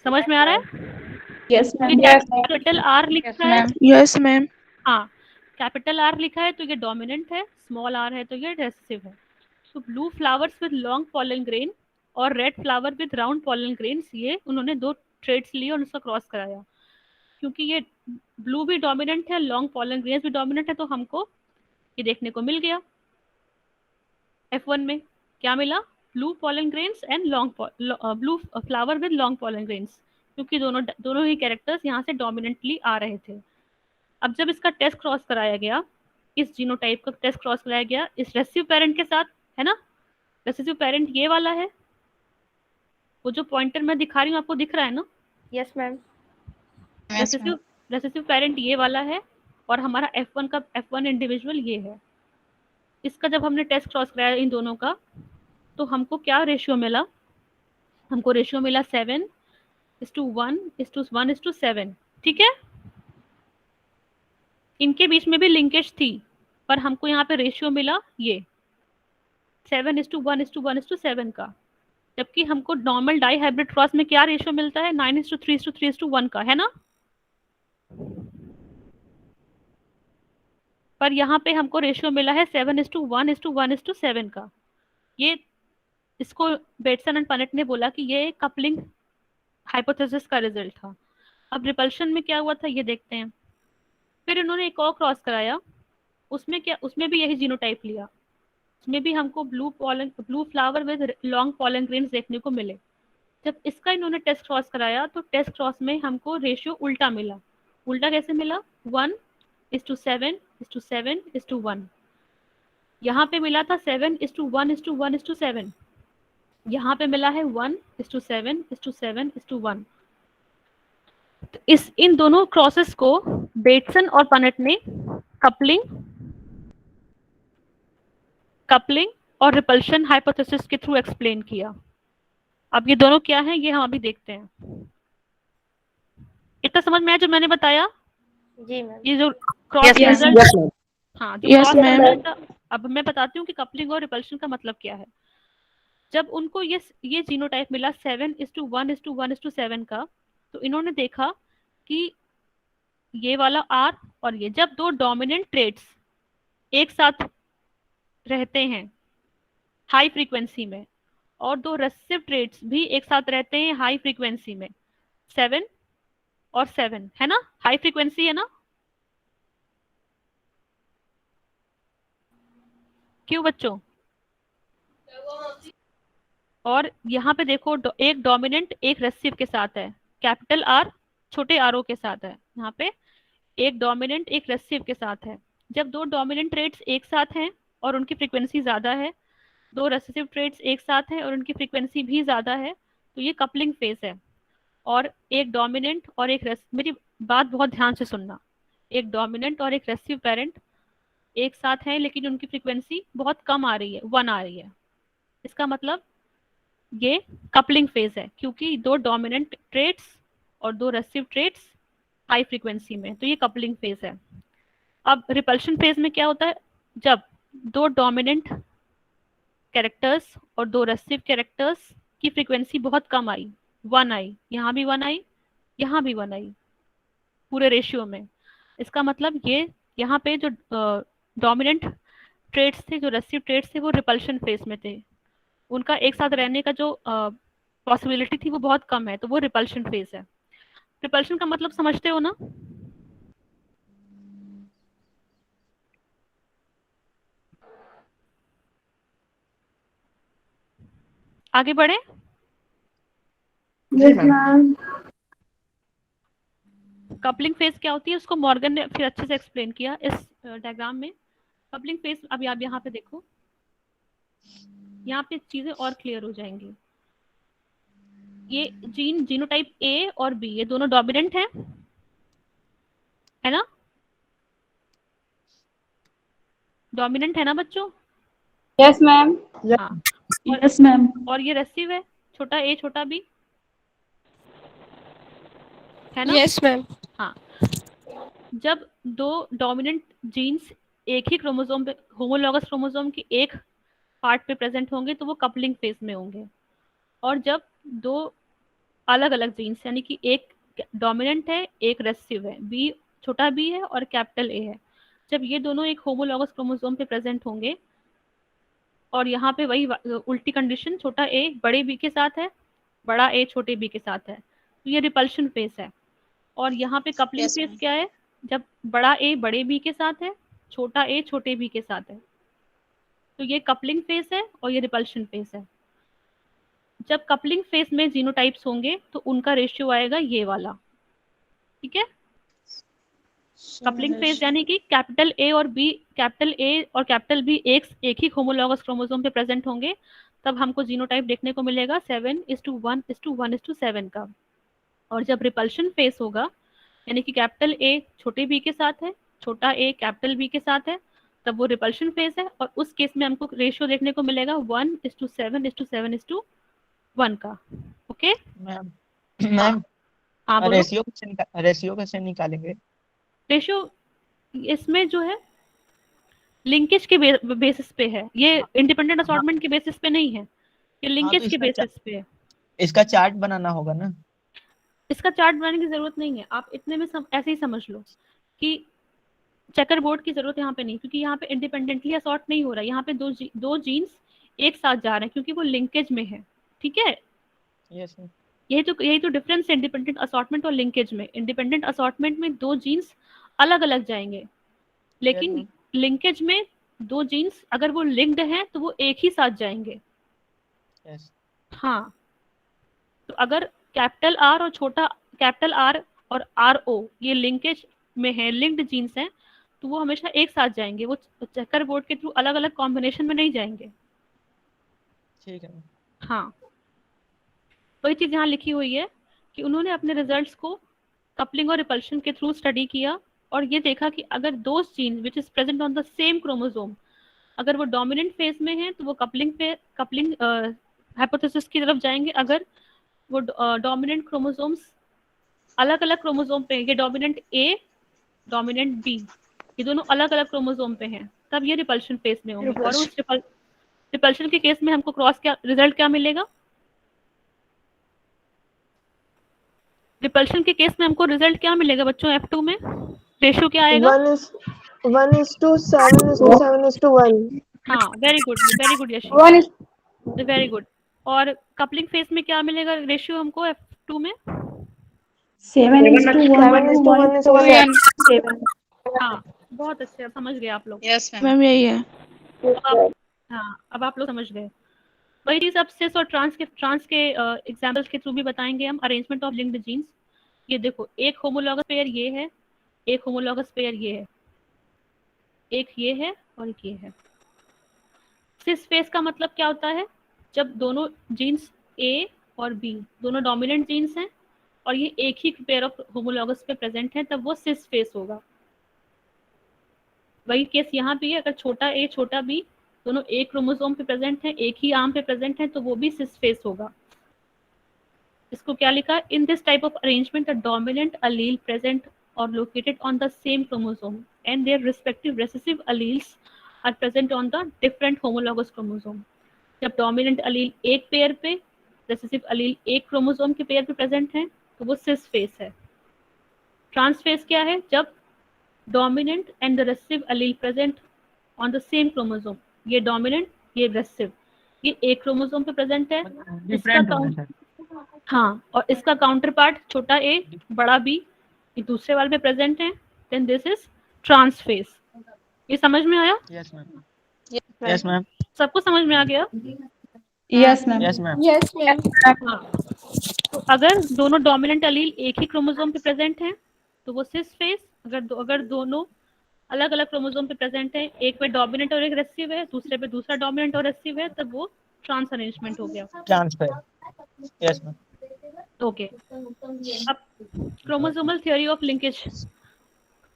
समझ में आ रहा है? Yes ma'am. कैपिटल आर लिखा है, यस मैम। हाँ, कैपिटल आर लिखा है तो ये डोमिनेंट है, स्मॉल आर है तो ये रेसेसिव है। तो blue flowers with long pollen grain और red flower with round pollen grains, ये उन्होंने 2 ट्रेड्स लिए और उसका क्रॉस कराया। क्योंकि ये ब्लू भी डोमिनेंट है, लॉन्ग पॉलन ग्रेन्स भी डोमिनेंट है, तो हमको ये देखने को मिल गया। F1 में क्या मिला, blue pollen grains and blue flower with long pollen grains, क्योंकि दोनों ही कैरेक्टर्स यहाँ से डोमिनेंटली आ रहे थे। अब जब इसका टेस्ट क्रॉस कराया गया, इस जीनोटाइप का टेस्ट क्रॉस कराया गया इस रेसिसिव पेरेंट के साथ, है ना? रेसिसिव पेरेंट ये वाला है, वो जो पॉइंटर मैं दिखा रही हूँ आपको दिख रहा है ना? Yes ma'am. रेसिसिव पेरेंट ये वाला है और हमारा F1 इंडिविजुअल ये है। इसका जब हमने टेस्ट क्रॉस कराया इन दोनों का, तो हमको क्या रेशियो मिला, हमको रेशियो मिला 7:1:1:7, ठीक है। इनके बीच में भी लिंकेज थी, पर हमको यहाँ पे रेशियो मिला ये 7:1:1:7 का, जबकि हमको नॉर्मल डाई हाइब्रिड क्रॉस में क्या रेशियो मिलता है, 9:3:3:1 का, है ना? पर यहाँ पे हमको रेशियो मिला है 7:1:1:7 का। ये, इसको बेटसन एंड पनेट ने बोला कि ये कपलिंग हाइपोथेसिस का रिजल्ट था। अब रिपल्शन में क्या हुआ था ये देखते हैं। फिर इन्होंने एक और क्रॉस कराया, उसमें भी यही जीनोटाइप लिया, उसमें भी हमको blue flower with long pollen grains देखने को मिले। जब इसका इन्होंने टेस्ट क्रॉस कराया तो टेस्ट क्रॉस में हमको रेशियो उल्टा मिला। उल्टा कैसे मिला, 1:7:7:1। यहाँ पे मिला था 7:1:1:7, यहाँ पे मिला है 1:7:7:1। इन दोनों क्रॉसेस को बेटसन और पनेट ने कपलिंग और रिपल्शन हाइपोथेसिस के थ्रू एक्सप्लेन किया। अब ये दोनों क्या हैं ये हम अभी देखते हैं। इतना समझ में आया जो मैंने बताया? जी मैम। ये जो क्रॉस रिजल्ट, हाँ, जो Yes, क्रॉस ma'am. रिजल्ट, अब मैं बताती हूँ कि कपलिंग और रिपल्शन का मतलब क्या है। जब उनको ये जीनोटाइप मिला 7:1:1:7 का, तो इन्होंने देखा कि ये वाला आर और ये, जब दो डोमिनेंट ट्रेड्स एक साथ रहते हैं हाई फ्रीक्वेंसी में और दो रेसेसिव ट्रेड्स भी एक साथ रहते हैं हाई फ्रीक्वेंसी में, 7 और 7 है ना, हाई फ्रीक्वेंसी है ना, क्यों बच्चों? और यहाँ पे देखो एक डोमिनेंट एक रेसिसिव के साथ है, कैपिटल आर छोटे आर ओ के साथ है, यहाँ पे एक डोमिनेंट एक रेसिसिव के साथ है। जब दो डोमिनेंट ट्रेड्स एक साथ हैं और उनकी फ्रीक्वेंसी ज्यादा है, दो रेसिसिव ट्रेड्स एक साथ हैं और उनकी फ्रीक्वेंसी भी ज्यादा है, तो ये कपलिंग फेज है। और एक डोमिनेंट और एक मेरी बात बहुत ध्यान से सुनना, एक डोमिनेंट और एक रेसिसिव पेरेंट एक साथ हैं लेकिन उनकी फ्रीक्वेंसी बहुत कम आ रही है, 1 आ रही है, इसका मतलब ये कपलिंग फेज है, क्योंकि दो डोमिनेंट ट्रेड्स और दो रेसिसिव ट्रेड्स हाई फ्रीक्वेंसी में, तो ये कपलिंग फेज है। अब रिपल्शन फेज में क्या होता है, जब दो डोमिनेंट कैरेक्टर्स और दो रेसिसिव कैरेक्टर्स की फ्रीक्वेंसी बहुत कम आई, 1 आई, यहाँ भी 1 आई, यहाँ भी 1 आई, पूरे रेशियो में, इसका मतलब ये यहाँ पे जो डोमिनेंट ट्रेड्स थे, जो रेसिसिव ट्रेड्स थे, वो रिपल्शन फेज में थे, उनका एक साथ रहने का जो पॉसिबिलिटी थी वो बहुत कम है, तो वो रिपल्शन फेज है। रिपल्शन का मतलब समझते हो ना? आगे बढ़े। Yes ma'am. कपलिंग फेज क्या होती है उसको मॉर्गन ने फिर अच्छे से एक्सप्लेन किया इस डायग्राम में। कपलिंग फेज अभी आप यहाँ पे देखो, यहाँ पे चीजें और क्लियर हो जाएंगी। ये जीनोटाइप ए और बी ये दोनों डोमिनेंट हैं, है ना, डोमिनेंट है ना बच्चों? Yes ma'am. हाँ, यस मैम। और ये रेसिव है, छोटा ए छोटा बी, है ना? Yes, ma'am. हाँ, जब दो डोमिनेंट जीन्स एक ही क्रोमोसोम पे, होमोलॉगस क्रोमोसोम की एक पार्ट पे प्रेजेंट होंगे तो वो कपलिंग फेज में होंगे। और जब दो अलग अलग जीन्स यानी कि एक डोमिनेंट है एक रेसिसिव है, बी छोटा बी है और कैपिटल ए है, जब ये दोनों एक होमोलॉगस क्रोमोसोम पे प्रेजेंट होंगे और यहाँ पे वही उल्टी कंडीशन, छोटा ए बड़े बी के साथ है, बड़ा ए छोटे बी के साथ है, तो ये रिपल्शन फेज है। और यहाँ पे कपलिंग फेज क्या है, जब बड़ा ए बड़े बी के साथ है, छोटा ए छोटे बी के साथ है, तो ये कपलिंग फेज है और ये रिपल्शन फेज है। जब कपलिंग फेज में जीनोटाइप्स होंगे तो उनका रेशियो आएगा ये वाला, ठीक है। कपलिंग फेज यानी कि कैपिटल ए और कैपिटल बी एक ही होमोलॉगस क्रोमोसोम पे प्रेजेंट होंगे, तब हमको जीनोटाइप देखने को मिलेगा 7:1:1:7 का। और जब रिपल्शन फेज होगा यानी कि कैपिटल ए छोटे बी के साथ है, छोटा ए कैपिटल बी के साथ है, तब वो रिपल्शन फेज है, और उस केस में हमको रेशियो देखने को मिलेगा 1:7:7:1 का। ओके मैम मैम हाँ बोलो। रेशियो कैसे निकालेंगे? रेशियो इसमें जो है लिंकेज के बेसिस पे है, ये इंडिपेंडेंट असॉर्टमेंट के बेसिस पे नहीं है, ये लिंकेज के बेसिस पे है। इसका चार्ट बनाना होगा ना? इसका चार्ट बनाने की जरूरत नहीं है, आप इतने में ऐसे ही समझ लो कि चेकर बोर्ड की जरूरत यहाँ पे नहीं, क्योंकि यहाँ पे इंडिपेंडेंटली असॉर्ट नहीं हो रहा है, यहाँ पे दो जीन्स एक साथ जा रहे हैं क्योंकि वो लिंकेज में है, ठीक है। Yes ma'am. यही तो डिफरेंस है इंडिपेंडेंट असॉर्टमेंट और लिंकेज में। इंडिपेंडेंट असॉर्टमेंट में दो जीन्स अलग अलग जाएंगे, लेकिन लिंकेज में दो जीन्स अगर वो लिंक्ड हैं तो वो एक ही साथ जाएंगे। यस। हाँ, तो अगर कैपिटल आर और छोटा कैपिटल आर और आर ओ ये लिंकेज में है, लिंक्ड जीन्स हैं, तो वो हमेशा एक साथ जाएंगे, वो चेकर बोर्ड के थ्रू अलग अलग कॉम्बिनेशन में नहीं जाएंगे। ठीक है। हाँ, तो ये चीज यहाँ लिखी हुई है कि उन्होंने अपने रिजल्ट्स को कपलिंग और रिपल्शन के थ्रू स्टडी किया और ये देखा कि अगर दो gene which is present on the same chromosome अगर वो डोमिनेंट फेज में है तो वो कपलिंग हाइपोथेसिस की तरफ जाएंगे। अगर वो डोमिनेंट क्रोमोसोम्स अलग अलग क्रोमोसोम पे, ये डोमिनेंट ए डोमिनेंट बी ये दोनों अलग अलग क्रोमोसोम पे हैं, तब ये रिपल्शन फेज में होंगे। और उस रिपल्शन के केस में हमको रिजल्ट क्या मिलेगा? रिपल्शन के केस में हमको रिजल्ट क्या मिलेगा बच्चों F2 में? रेशियो क्या आएगा? 1:7:7:1. हाँ, very good Yeshi, 1 very good. और कपलिंग फेस में क्या मिलेगा रेशियो हमको F2 में? 7:1:1:7. हाँ, बहुत अच्छे, अब समझ गए आप लोग। यस मैम यही है। हाँ, अब आप लोग समझ गए। वही चीज अब सिस और ट्रांस के एग्जांपल्स के थ्रू भी बताएंगे हम। अरेंजमेंट ऑफ लिंक्ड जीन्स, ये देखो, एक होमोलॉगस पेयर ये है, एक होमोलॉगस पेयर ये है, एक ये है और एक ये है। सिस फेस का मतलब क्या होता है? जब दोनों जीन्स ए और बी दोनों डोमिनेंट जीन्स हैं और ये एक ही पेयर ऑफ होमोलॉगस पे प्रेजेंट है, तब वो सिस फेस होगा। वही केस यहाँ भी है, अगर छोटा ए छोटा बी दोनों एक क्रोमोसोम पे प्रेजेंट है, एक ही आर्म पे प्रेजेंट है, तो वो भी सिस फेस होगा। इसको क्या लिखा? In this type of arrangement a dominant allele present और located on the same chromosome and their respective recessive alleles are present on the different homologous chromosome. जब डोमिनेंट अलील एक पेयर पे, रेसेसिव अलील एक क्रोमोसोम के पेयर पे प्रेजेंट है, तो वो सिस फेस है। ट्रांस फेस क्या है? जब dominant and the recessive allele present on the same chromosome, ये डोमिनेंट ये रेसेसिव, ये एक क्रोमोसोम पे प्रेजेंट है, डिफरेंट होगा सर। हाँ, और इसका काउंटर पार्ट छोटा ए बड़ा बी ये दूसरे वाले पे प्रेजेंट है, then this is trans phase. ये समझ में आया? यस मैम, यस मैम, सबको समझ में आ गया? Yes, ma'am. Yes ma'am, yes ma'am. हाँ, तो अगर दोनों डोमिनेंट अलील एक ही क्रोमोसोम पे प्रेजेंट हैं तो वो सिस फेस। अगर दोनों अलग अलग क्रोमोसोम पे प्रेजेंट है, एक पे डोमिनेंट और एक रेसेसिव है, दूसरे पे दूसरा डोमिनेंट और रेसेसिव है, तब वो ट्रांस अरेंजमेंट हो गया। Transfer, yes ma'am. ओके, अब क्रोमोसोमल थ्योरी ऑफ लिंकेज।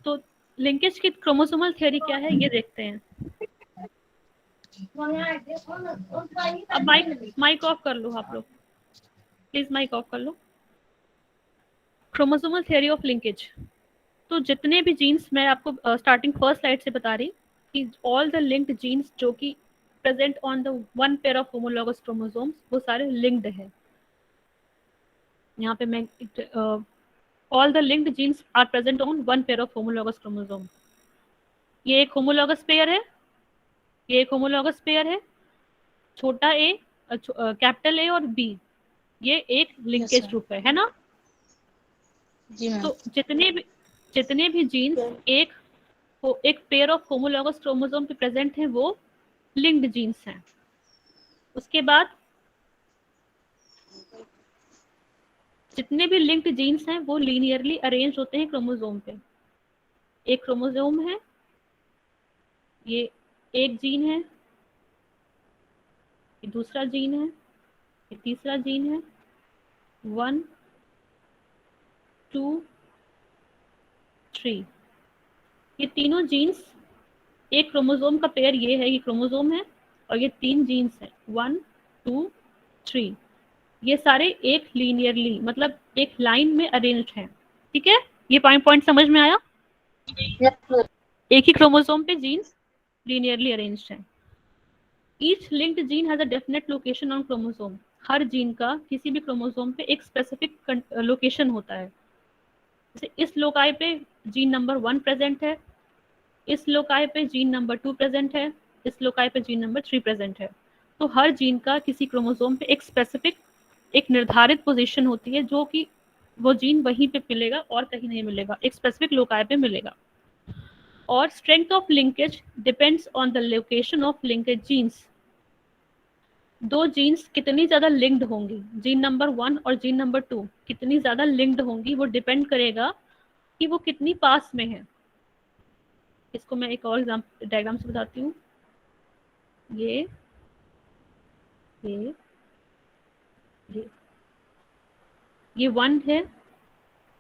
तो लिंकेज की क्रोमोसोमल थ्योरी क्या है ये देखते हैं। अब माइक ऑफ कर लो आप लोग, प्लीज माइक ऑफ कर लो। क्रोमोसोमल थ्योरी ऑफ लिंकेज, तो जितने भी जीन्स, मैं आपको स्टार्टिंग फर्स्ट स्लाइड से बता रही कि ऑल द लिंक्ड जीन्स जो कि present on the one pair of homologous chromosomes, वो सारे लिंक्ड है। यहाँ पे मैं all the linked genes are present on one pair of homologous chromosome. ये एक होमोलॉगस पेयर है, ये एक होमोलॉगस पेयर है, छोटा ए कैपिटल ए और बी, ये एक लिंकेज ग्रुप है ना? जी मैम। तो जितने भी जीन्स एक पेयर ऑफ होमोलॉगस क्रोमोसोम पे प्रेजेंट हैं वो लिंक्ड जीन्स हैं। उसके बाद जितने भी लिंक्ड जीन्स हैं वो लीनियरली अरेंज होते हैं क्रोमोसोम पे। एक क्रोमोसोम है, ये एक जीन है, ये दूसरा जीन है, ये तीसरा जीन है, 1 2 3, ये तीनों जीन्स एक क्रोमोसोम का पेयर, ये है, ये क्रोमोसोम है, और ये तीन जीन्स हैं 1 2 3, ये सारे एक लीनियरली मतलब एक लाइन में अरेंज्ड हैं। ठीक है, ये पॉइंट समझ में आया? एक ही क्रोमोसोम पे जीन्स लीनियरली अरेंज्ड हैं। Each linked gene has a definite location on chromosome. Her gene का किसी भी क्रोमोसोम पे एक स्पेसिफिक लोकेशन होता है। जैसे इस लोकाई पे जीन नंबर 1 प्रेजेंट है, इस लोकाई पे जीन नंबर 2 प्रेजेंट है, इस लोकाई पे जीन नंबर 3 प्रेजेंट है। तो हर जीन का किसी क्रोमोसोम पे एक स्पेसिफिक, एक निर्धारित पोजीशन होती है, जो कि वो जीन वहीं पे मिलेगा और कहीं नहीं मिलेगा, एक स्पेसिफिक लोकाई पे मिलेगा। और strength of linkage depends on the location of linkage genes. दो जीन्स कितनी ज्यादा लिंक्ड होंगी, जीन नंबर 1 और जीन नंबर 2 कितनी ज्यादा लिंक्ड होंगी, वो डिपेंड करेगा कि वो कितनी पास में है। इसको मैं एक और एग्जांपल डायग्राम से बताती हूँ। ये ये 1 है,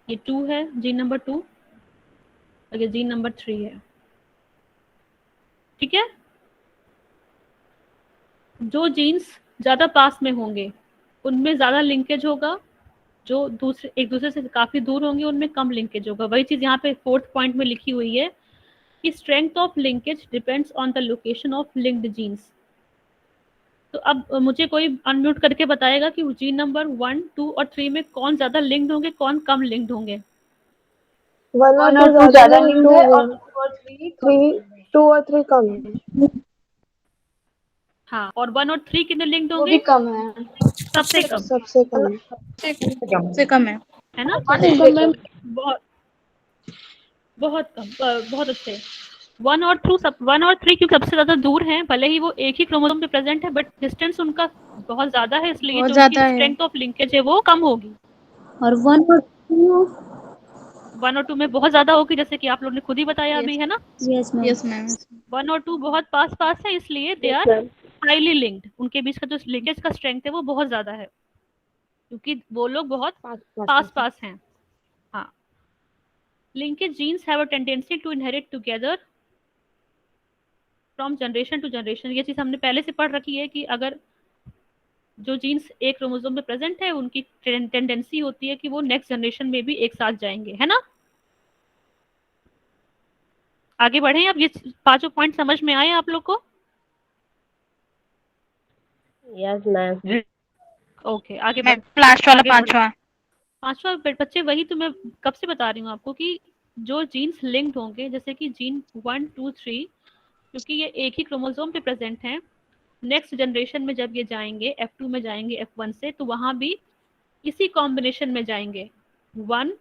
ये 2 है, जीन नंबर 2, और ये जीन नंबर 3 है। ठीक है, जो जीन्स ज्यादा पास में होंगे उनमें ज्यादा लिंकेज होगा, जो दूसरे एक दूसरे से काफी दूर होंगे उनमें कम लिंकेज होगा। वही चीज यहाँ पे 4th पॉइंट में लिखी हुई है कि strength of linkage depends on the location of linked genes. तो अब मुझे कोई अनम्यूट करके बताएगा कि जीन नंबर 1, 2 और 3 में कौन ज्यादा लिंक्ड होंगे, कौन कम लिंक्ड होंगे? 1 और 2 ज्यादा लिंक्ड है और 2 और 3 कम है। हाँ, और 1 और 3 कितने लिंक्ड वो होंगे? भी कम है, सबसे कम, सबसे कम है। सबसे कम है ना? मैम बहुत बहुत कम, बहुत अच्छे। 1 और 3 क्योंकि सबसे ज्यादा दूर हैं, भले ही वो एक ही क्रोमोसोम पे प्रेजेंट है, बट डिस्टेंस उनका बहुत ज्यादा है, इसलिए बहुत जो उनकी ज्यादा है। स्ट्रेंथ ऑफ लिंकेज है वो कम होगी। और 1 और 2 1 और 2 में बहुत ज्यादा होगी, जैसे कि आप लोग ने खुद ही बताया अभी, है ना? Yes ma'am. Yes ma'am. 1 और 2 बहुत पास पास है, इसलिए दे आर हाईली लिंक्ड। उनके बीच का जो लिंकेज का स्ट्रेंथ है वो बहुत ज्यादा है, क्योंकि वो लोग बहुत पास पास हैं। हाँ, linkage genes have a tendency to inherit together from generation to generation। ये चीज हमने पहले से पढ़ रखी है कि अगर जो जीन्स एक क्रोमोसोम में प्रेजेंट है, उनकी टेंडेंसी होती है कि वो नेक्स्ट जनरेशन में भी एक साथ जाएंगे, है ना? आगे बढ़े, अब ये 5 पॉइंट समझ में आए आप लोग को? Yes ma'am. ओके, आगे मैं बढ़ लास्ट वाला आगे बढ़- पांचवा। पांचवा बच्चे, वही तो मैं कब से बता रही हूँ आपको कि जो जीन्स लिंक्ड होंगे, जैसे कि जीन 1, 2, 3, क्योंकि ये एक ही क्रोमोसोम पे प्रेजेंट हैं, नेक्स्ट जनरेशन में जब ये जाएंगे F2 में जाएंगे F1 से, तो वहां भी इसी कॉम्बिनेशन में जाएंगे 1,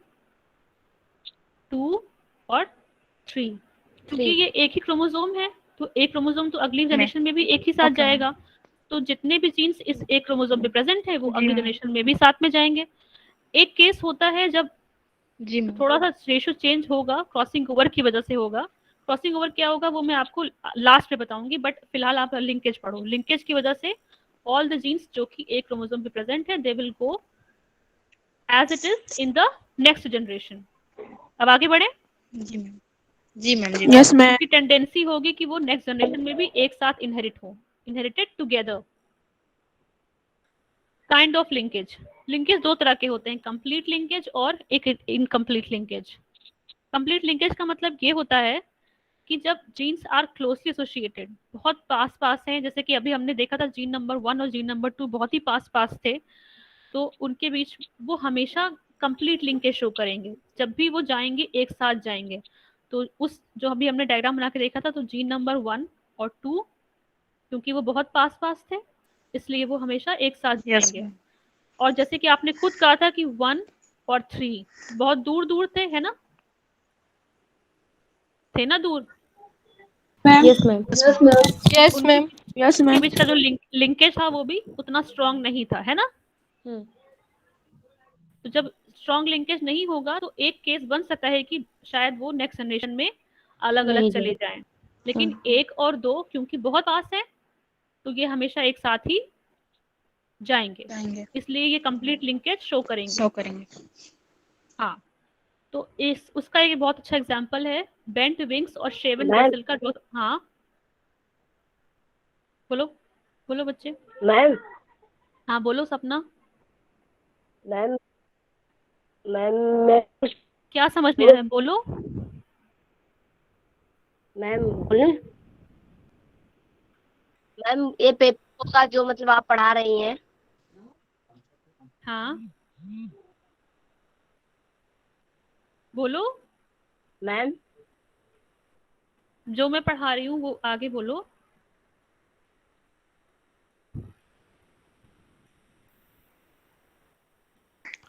2 और 3, क्योंकि ये एक ही क्रोमोसोम है, तो एक क्रोमोसोम तो अगली जनरेशन में भी एक ही साथ जाएगा। तो जितने भी जीन्स इस एक क्रोमोसोम पे प्रेजेंट है वो अगली जनरेशन में भी साथ में जाएंगे। एक केस होता है जब जी मैम। थोड़ा सा रेशो चेंज होगा, क्रॉसिंग ओवर की वजह से होगा। क्रॉसिंग ओवर क्या होगा वो मैं आपको लास्ट में बताऊंगी, बट फिलहाल आप लिंकेज पढ़ो। लिंकेज की वजह से ऑल द जीन्स जो कि एक क्रोमोसोम पे प्रेजेंट है, they will go as it is in the next generation. अब आगे बढ़े। जी मैम। जी मैम। जी यस मैम। की टेंडेंसी होगी कि वो नेक्स्ट जनरेशन में भी एक साथ inherited together. Kind of linkage, linkage दो तरह के होते हैं, कंप्लीट लिंकेज और एक इनकम्प्लीट लिंकेज। कंप्लीट लिंकेज का मतलब ये होता है कि जब जीन्स आर क्लोजली एसोसिएटेड, बहुत पास पास हैं, जैसे कि अभी हमने देखा था जीन नंबर 1 और जीन नंबर 2 बहुत ही पास पास थे, तो उनके बीच वो हमेशा कंप्लीट लिंकेज शो करेंगे। जब भी वो जाएंगे एक साथ जाएंगे। तो उस जो अभी हमने डायग्राम बना के देखा था, तो जीन नंबर 1 और 2 क्योंकि वो बहुत पास पास थे, इसलिए वो हमेशा एक साथ जाएंगे। और जैसे कि आपने खुद कहा था कि 1 और 3 बहुत दूर दूर थे, है ना? थे ना दूर? Yes ma'am. Yes ma'am. Yes ma'am. बीच का जो लिंकेज था वो भी उतना स्ट्रांग नहीं था, है ना? तो जब स्ट्रांग लिंकेज नहीं होगा तो एक केस बन सकता है कि शायद वो नेक्स्ट जनरेशन में अलग अलग चले जाएं, लेकिन 1 और 2 क्योंकि बहुत पास है तो ये हमेशा एक साथ ही जाएंगे, इसलिए ये कंप्लीट लिंकेज शो करेंगे। हाँ, तो इस उसका एक बहुत अच्छा एग्जांपल है बेंट विंग्स और शेवन बेसल का जो। हाँ बोलो बोलो बच्चे। मैम। हाँ बोलो सपना। मैम मैं क्या समझ नहीं रहा है, बोलो। मैम बोले। मैम ये पेपर का जो मतलब आप पढ़ा रही हैं। हाँ बोलो। मैम जो मैं पढ़ा रही हूँ वो आगे बोलो।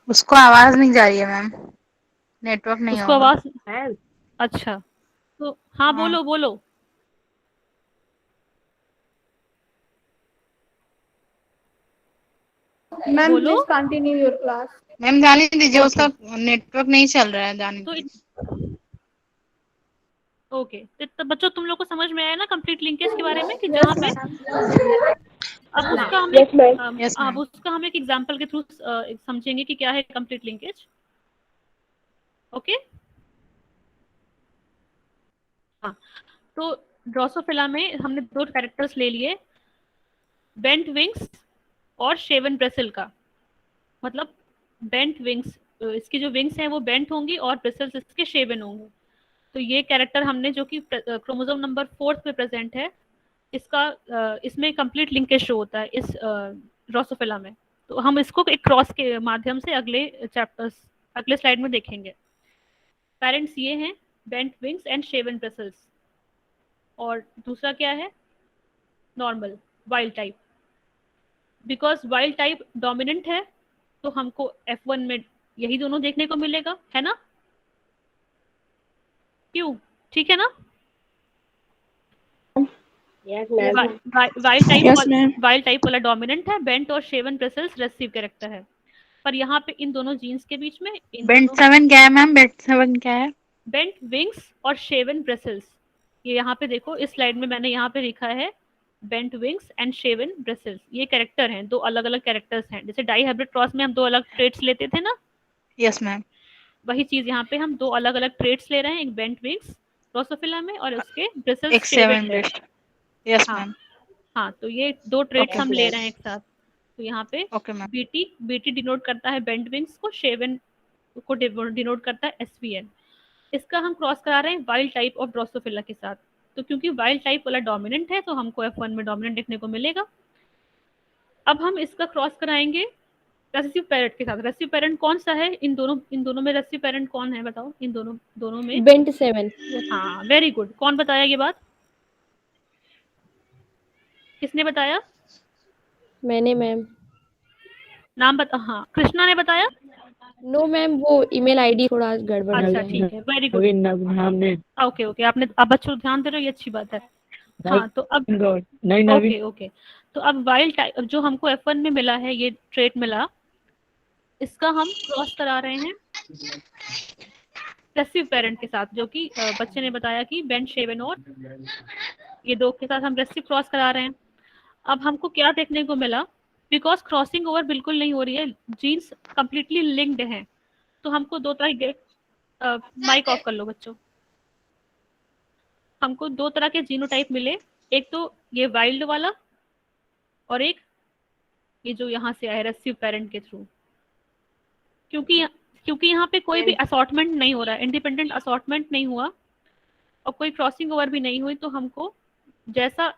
उसको आवाज नहीं जा रही है मैम, नेटवर्क नहीं उसको होगा। आवाज। मैम अच्छा तो हाँ बोलो बोलो। मैम बोलो। Please continue your class. Ma'am जाने दीजिए, उसका नेटवर्क नहीं चल रहा है, जाने तो दीजिए। ओके, तो बच्चों तुम लोग को समझ में आया ना कंप्लीट लिंकेज के बारे में कि जहाँ पे अब उसका हम अब उसका हम एक एग्जांपल के थ्रू समझेंगे कि क्या है कंप्लीट लिंकेज। ओके हाँ, तो ड्रोसोफिला में हमने 2 कैरेक्टर्स ले लिए, बेंट विंग्स और शेवन ब्रेसिल का। मतलब बेंट विंग्स, इसकी जो विंग्स हैं वो बेंट होंगी और ब्रेसल्स इसके शेवन होंगे। तो ये कैरेक्टर हमने जो कि क्रोमोसोम नंबर 4 पे प्रेजेंट है, इसमें कंप्लीट लिंकेज शो होता है इस ड्रोसोफिला में। तो हम इसको एक क्रॉस के माध्यम से अगले स्लाइड में देखेंगे। पेरेंट्स ये हैं, bent wings and shaven bristles, और दूसरा क्या है, normal wild type. Because wild type dominant है तो हमको F1 में यही दोनों देखने को मिलेगा, है ना? क्यों? ठीक है ना? वाइल्ड टाइप वाला डोमिनेंट है, बेंट और शेवन ब्रिसल्स रेसेसिव कैरेक्टर है। पर यहाँ पे इन दोनों जीन्स के बीच में बेंट 7 क्या है मैम? बेंट 7 क्या है? बेंट विंग्स और शेवन ब्रिसल्स। ये यहाँ पे देखो, इस स्लाइड में मैंने यहाँ पे लिखा है bent wings and shaven bristles. ये कैरेक्टर हैं, दो अलग अलग कैरेक्टर्स हैं। जैसे डाई हाइब्रिड क्रॉस में हम दो अलग ट्रेट्स लेते थे ना, यस मैम। वही चीज यहाँ पे हम दो अलग अलग ट्रेट्स ले रहे हैं, एक बेंट विंग्स ड्रोसोफिला में और उसके ब्रिसल्स एक शेवन ब्रिस। यस हाँ मैम। हाँ, तो ये दो ट्रेट्स Okay. हम ले रहे हैं एक साथ। तो यहाँ पे ओके मैम। बीटी डिनोट करता है बेंट विंग्स को, शेवन को डिनोट करता है SVN। इसका हम क्रॉस करा रहे हैं वाइल्ड टाइप ऑफ ड्रोसोफिला के साथ। तो क्योंकि वाइल्ड टाइप वाला डोमिनेंट है तो हमको F1 में डोमिनेंट देखने को मिलेगा। अब हम इसका क्रॉस कराएंगे रेसेसिव पेरेंट के साथ। रेसेसिव पेरेंट कौन सा है इन दोनों में? रेसेसिव पेरेंट कौन है बताओ इन दोनों में? बेंट 7। हाँ, वेरी गुड। कौन बताया ये बात? किसने बताया? मैंने मैम। नाम बता। हाँ, कृष्णा ने बताया। नो मैम, वो ईमेल आईडी थोड़ा गड़बड़ हो अच्छा गया। ठीक है, वेरी गुड। नवीन हमने ओके, आपने अब बच्चों ध्यान दे रहे हो, ये अच्छी बात है। हाँ, तो अब नहीं नवीन ओके, तो अब वाइल्ड टाइप जो हमको F1 में मिला है, ये ट्रेट मिला, इसका हम क्रॉस करा रहे हैं रेसेसिव पेरेंट के साथ, जो कि बच्चे ने बताया कि बेंट शेवन, और ये दो के साथ हम रेसेसिव क्रॉस करा रहे हैं। अब हमको क्या देखने को मिला? बिकॉज क्रॉसिंग ओवर बिल्कुल नहीं हो रही है, जीन्स कंप्लीटली लिंक्ड हैं, तो हमको दो तरह के माइक ऑफ कर लो बच्चों। हमको दो तरह के जीनोटाइप मिले, एक तो ये वाइल्ड वाला और एक ये जो यहाँ से आया रेसेसिव पेरेंट के थ्रू। क्योंकि यहाँ पे कोई भी असॉर्टमेंट नहीं हो रहा है, इंडिपेंडेंट असॉर्टमेंट नहीं हुआ और कोई क्रॉसिंग ओवर भी नहीं हुई, तो हमको जैसा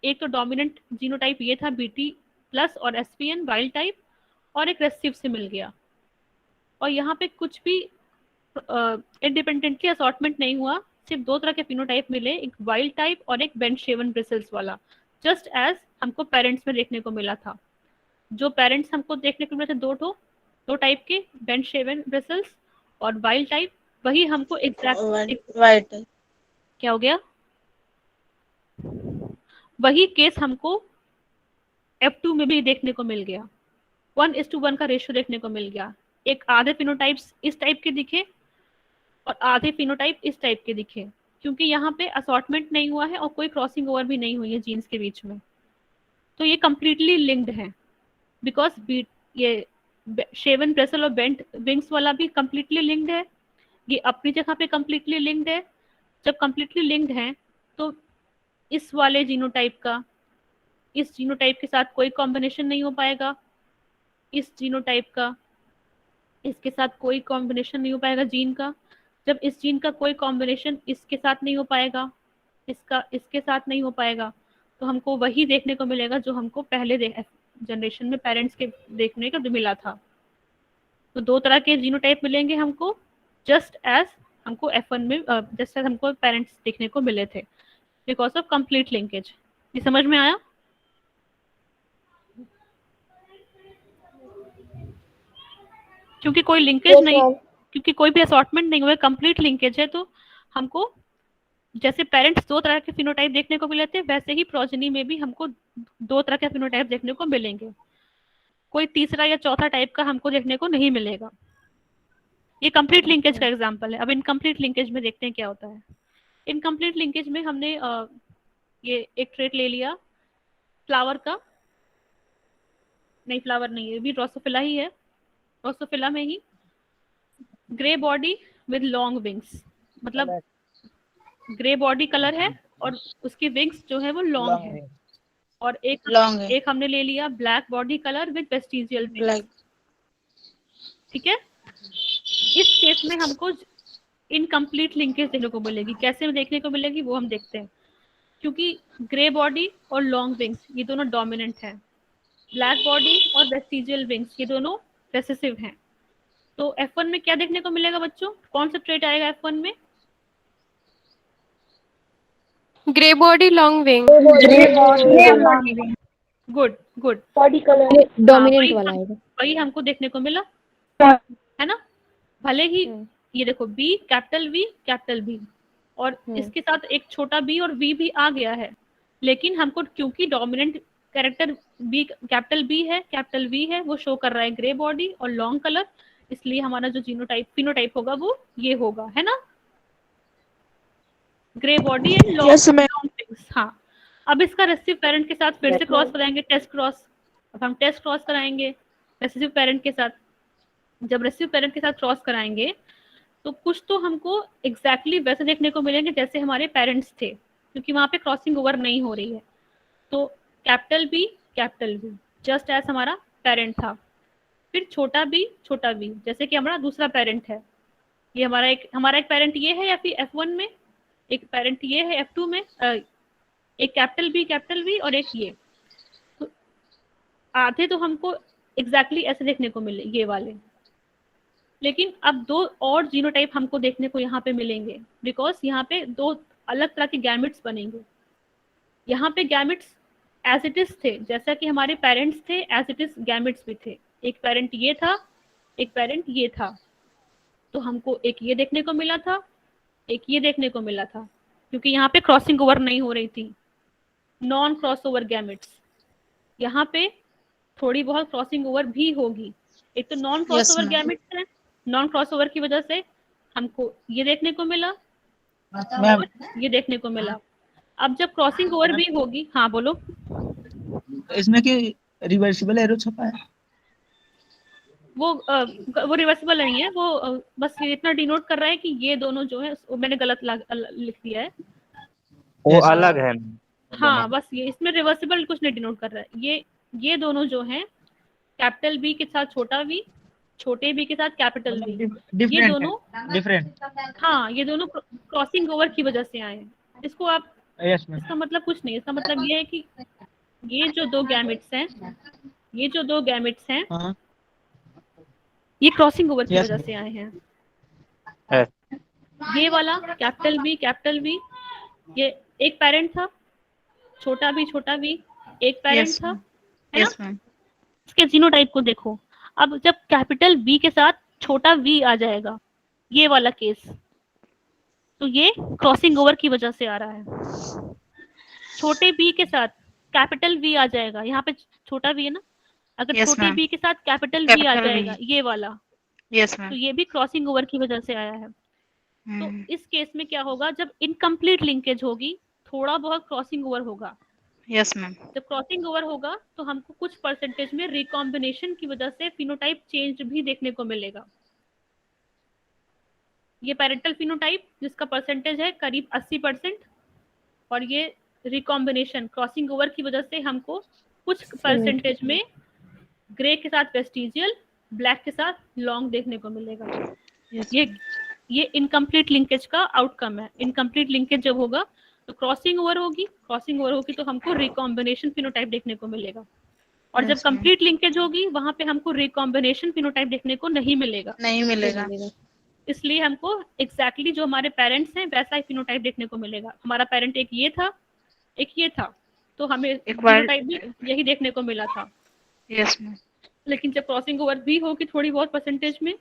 एक तो डोमिनेंट जीनोटाइप ये था BT प्लस और SPN वाइल्ड टाइप, और एक रेसेसिव से मिल गया। और यहाँ पे कुछ भी इंडिपेंडेंटली असॉर्टमेंट नहीं हुआ, सिर्फ दो तरह के फिनोटाइप मिले, एक वाइल्ड टाइप और एक बेंट शेवन ब्रिसल्स वाला, जस्ट एज हमको पेरेंट्स में देखने को मिला था। जो पेरेंट्स हमको देखने को मिले थे दो टाइप के, बेंट शेवन ब्रिसल्स और वाइल्ड टाइप, वही हमको एग्जैक्ट वाइट। क्या हो गया, वही केस हमको F2 में भी देखने को मिल गया। 1:1 का रेशियो देखने को मिल गया। एक आधे फिनोटाइप्स इस टाइप के दिखे और आधे फिनोटाइप इस टाइप के दिखे, क्योंकि यहाँ पे असॉर्टमेंट नहीं हुआ है और कोई क्रॉसिंग ओवर भी नहीं हुई है जीन्स के बीच में। तो ये कंप्लीटली लिंक्ड है, बिकॉज ये शेवन ब्रिसल और बेंट विंग्स वाला भी कंप्लीटली लिंक्ड है, ये अपनी जगह पे कंप्लीटली लिंक्ड है। जब कंप्लीटली लिंक्ड है तो इस वाले जीनोटाइप का इस जीनोटाइप के साथ कोई कॉम्बिनेशन नहीं हो पाएगा, इस जीनोटाइप का इसके साथ कोई कॉम्बिनेशन नहीं हो पाएगा जीन का। जब इस जीन का कोई कॉम्बिनेशन इसके साथ नहीं हो पाएगा, इसका इसके साथ नहीं हो पाएगा, तो हमको वही देखने को मिलेगा जो हमको पहले जनरेशन में पेरेंट्स के देखने को मिला था। तो दो तरह के जीनोटाइप मिलेंगे हमको, जस्ट एज हमको F1 में जस्ट एज हमको पेरेंट्स देखने को मिले थे, बिकॉज ऑफ कंप्लीट लिंकेज। ये समझ में आया? क्योंकि कोई लिंकेज नहीं, क्योंकि कोई भी असॉर्टमेंट नहीं हुआ, कंप्लीट लिंकेज है, तो हमको जैसे पेरेंट्स दो तरह के फिनोटाइप देखने को मिले थे, वैसे ही प्रोजेनी में भी हमको दो तरह के फिनोटाइप देखने को मिलेंगे। कोई तीसरा या चौथा टाइप का हमको देखने को नहीं मिलेगा। ये कंप्लीट लिंकेज का एग्जांपल है। अब इनकम्प्लीट लिंकेज में देखते हैं क्या होता है। इनकम्प्लीट लिंकेज में हमने ये एक ट्रेट ले लिया फ्लावर का, नहीं फ्लावर नहीं है, भी ड्रोसोफिला ही है। ड्रोसोफिला में ही grey body with long wings, मतलब ग्रे बॉडी कलर है और उसकी विंग्स जो है वो लॉन्ग है। और एक हमने ले लिया black body colour with vestigial wings, ठीक है। इस केस में हमको इनकम्प्लीट लिंकेज देखने को मिलेगी। कैसे देखने को मिलेगी वो हम देखते हैं। क्योंकि ग्रे बॉडी और लॉन्ग विंग्स ये दोनों डोमिनेंट हैं, ब्लैक बॉडी और वेस्टिजियल विंग्स ये दोनों रेसेसिव हैं। तो F1 में क्या देखने को मिलेगा बच्चों, कौन सा ट्रेट आएगा F1 में? Grey body long wing. Good good, body colour dominant वाला आएगा। वही हमको देखने को मिला है ना। भले ही ये देखो बी कैपिटल बी और इसके साथ एक छोटा बी और वी भी आ गया है, लेकिन हमको क्योंकि dominant character B capital V है वो शो कर रहा है ग्रे बॉडी और लॉन्ग कलर, इसलिए हमारा जो फिनोटाइप होगा वो ये होगा, है ना, grey body and long wings. हाँ, अब इसका रेसिसिव पेरेंट के साथ फिर से क्रॉस कराएंगे, टेस्ट क्रॉस। अब हम टेस्ट क्रॉस कराएंगे रेसिसिव पेरेंट के साथ। जब रेसिसिव पेरेंट के साथ क्रॉस कराएंगे तो कुछ तो हमको एग्जैक्टली वैसे देखने को मिलेंगे जैसे हमारे पेरेंट्स थे, क्योंकि वहां पे क्रॉसिंग ओवर नहीं हो रही है। तो कैपिटल बी जस्ट एज हमारा पेरेंट था, फिर छोटा बी जैसे कि हमारा दूसरा पेरेंट है। ये हमारा एक पेरेंट ये है या फिर F1 में, एक पेरेंट ये है F2 में, एक कैपिटल बी और एक ये। तो आधे तो हमको एग्जैक्टली ऐसे देखने को मिले ये वाले, लेकिन अब दो और जीनोटाइप हमको देखने को यहाँ पे मिलेंगे, बिकॉज यहाँ पे दो अलग तरह के गैमेट्स बनेंगे। यहाँ पे गैमेट्स एज इट इज थे, जैसा कि हमारे पेरेंट्स थे एज इट इज गैमेट्स भी थे। एक पेरेंट ये था, एक पेरेंट ये था, तो हमको एक ये देखने को मिला था, एक ये देखने को मिला था, क्योंकि यहाँ पे क्रॉसिंग ओवर नहीं हो रही थी, नॉन क्रॉस ओवर गैमेट्स। यहाँ पे थोड़ी बहुत क्रॉसिंग ओवर भी होगी। एक तो नॉन क्रॉस ओवर गैमेट्स है, नॉन क्रॉस ओवर की वजह से हमको ये देखने को मिला और ये देखने को मिला। अब जब क्रॉसिंग ओवर भी होगी, हाँ बोलो। इसमें कि रिवर्सिबल एरो छपा है? वो रिवर्सिबल नहीं है, वो बस ये इतना डिनोट कर रहा है कि ये दोनों जो है वो मैंने गलत लिख दिया है, वो अलग है। हाँ बस ये इसमें रिवर्सिबल कुछ नहीं डिनोट कर रहा है। ये दोनों जो हैं कैपिटल बी के साथ छोटा वी, छोटे बी के साथ कैपिटल वी, ये दोनों डिफरेंट, हाँ ये दोनों क्रॉसिंग ओवर की वजह से आए हैं। इसको आप इसका मतलब कुछ नहीं, इसका मतलब ये है कि ये जो दो गैमेट्स हैं हाँ। ये क्रॉसिंग ओवर की वजह से आए हैं। ये वाला कैपिटल बी ये एक पेरेंट था, छोटा बी एक पेरेंट था, है ना। इसके जीनोटाइप को देखो, अब जब कैपिटल बी के साथ छोटा वी आ जाएगा, ये वाला केस, तो ये क्रॉसिंग ओवर की वजह से आ रहा है। छोटे बी के साथ कैपिटल वी आ जाएगा, यहाँ पे छोटा वी है ना, अगर छोटे बी के साथ कैपिटल वी आ जाएगा ये वाला, तो ये भी क्रॉसिंग ओवर की वजह से आया है। तो इस केस में क्या होगा, जब इनकम्प्लीट लिंकेज होगी थोड़ा बहुत क्रॉसिंग ओवर होगा। Yes ma'am. जब क्रॉसिंग ओवर होगा तो हमको कुछ परसेंटेज में रिकॉम्बिनेशन की वजह से फिनोटाइप चेंज भी देखने को मिलेगा। ये पैरेंटल फिनोटाइप जिसका परसेंटेज है करीब 80%, और ये रिकॉम्बिनेशन क्रॉसिंग ओवर की वजह से हमको कुछ परसेंटेज में ग्रे के साथ वेस्टिजियल, ब्लैक के साथ लॉन्ग देखने को मिलेगा। ये इनकम्प्लीट लिंकेज का आउटकम है। इनकम्प्लीट लिंकेज जब होगा तो क्रॉसिंग ओवर होगी तो हमको रिकॉम्बिनेशन फिनोटाइप देखने को मिलेगा, और जब कंप्लीट लिंकेज होगी वहां पे हमको रिकॉम्बिनेशन फिनोटाइप देखने को नहीं मिलेगा। इसलिए हमको एग्जैक्टली जो हमारे पेरेंट्स हैं वैसा ही फिनोटाइप देखने को मिलेगा। हमारा पेरेंट एक ये था, एक ये था, तो हमें फिनोटाइप भी यही देखने को मिला था। लेकिन जब क्रॉसिंग ओवर भी होगी थोड़ी बहुत परसेंटेज में,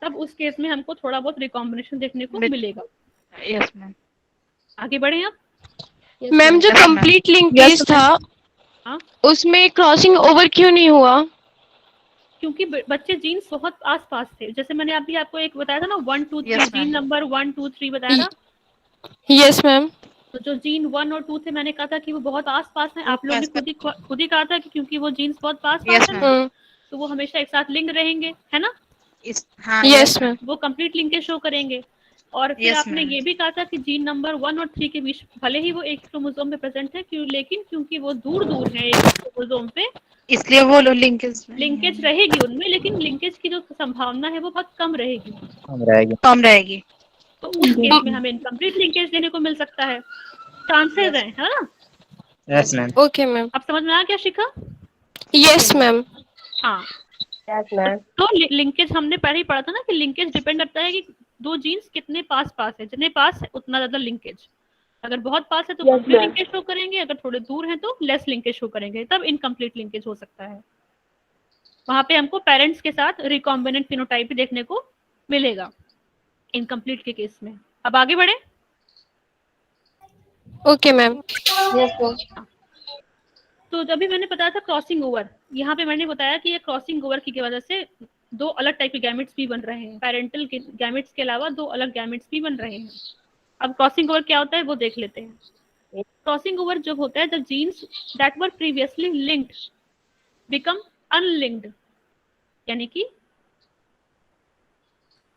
तब उस केस में हमको थोड़ा बहुत रिकॉम्बिनेशन देखने को मिलेगा। Yes ma'am. आगे बढ़े आप। मैम जो कंप्लीट लिंकेज था हाँ? उसमें क्रॉसिंग ओवर क्यों नहीं हुआ? क्योंकि बच्चे जीन्स बहुत आसपास थे। जैसे मैंने अभी आपको एक बताया था ना 1 2 3, जीन नंबर 1 2 3 बताया था। Yes ma'am. तो जो जीन 1 और 2 थे मैंने कहा था कि वो बहुत आसपास हैं। आप लोगों ने खुद ही कहा था कि क्योंकि वो जीन्स बहुत पास हैं तो वो हमेशा एक साथ लिंक रहेंगे, है ना। Yes ma'am. वो कंप्लीट लिंकेज शो करेंगे। और फिर आपने ये भी कहा था कि जीन नंबर 1 और 3 के बीच भले ही वो एक क्रोमोसोम पे प्रेजेंट है लेकिन क्योंकि वो दूर है एक क्रोमोसोम पे, इसलिए वो लिंकेज रहेगी उनमें, लेकिन लिंकेज की जो संभावना है वो बहुत कम रहेगी। कम रहेगी। तो उस केस में हमें इनकम्प्लीट लिंकेज देने को मिल सकता है। चांसेस हैं, है ना? Yes ma'am. Okay ma'am. अब समझ में आ गया शिखा? Yes ma'am. हाँ, यस मैम। तो लिंकेज हमने पहले ही पढ़ा था ना कि लिंकेज डिपेंड करता है कि दो जीन्स कितने पास पास है, जितने पास है उतना ज्यादा लिंकेज। अगर बहुत पास है तो Yes, complete ma'am. Linkage show करेंगे, अगर थोड़े दूर हैं तो लेस लिंकेज शो करेंगे, तब इनकम्प्लीट लिंकेज हो सकता है। वहां पे हमको पेरेंट्स के साथ रिकॉम्बिनेंट फिनोटाइप भी देखने को मिलेगा इनकम्प्लीट के केस में। अब आगे बढ़े। Okay ma'am. Yes, ma'am. तो जब भी मैंने बताया था क्रॉसिंग ओवर, यहाँ पे मैंने बताया कि ये क्रॉसिंग ओवर की वजह से दो अलग टाइप के गैमेट्स भी बन रहे हैं, पेरेंटल के गैमेट्स के अलावा दो अलग गैमेट्स भी बन रहे हैं। अब क्रॉसिंग ओवर क्या होता है वो देख लेते हैं। क्रॉसिंग ओवर जब होता है जब genes that were previously linked become unlinked, यानी कि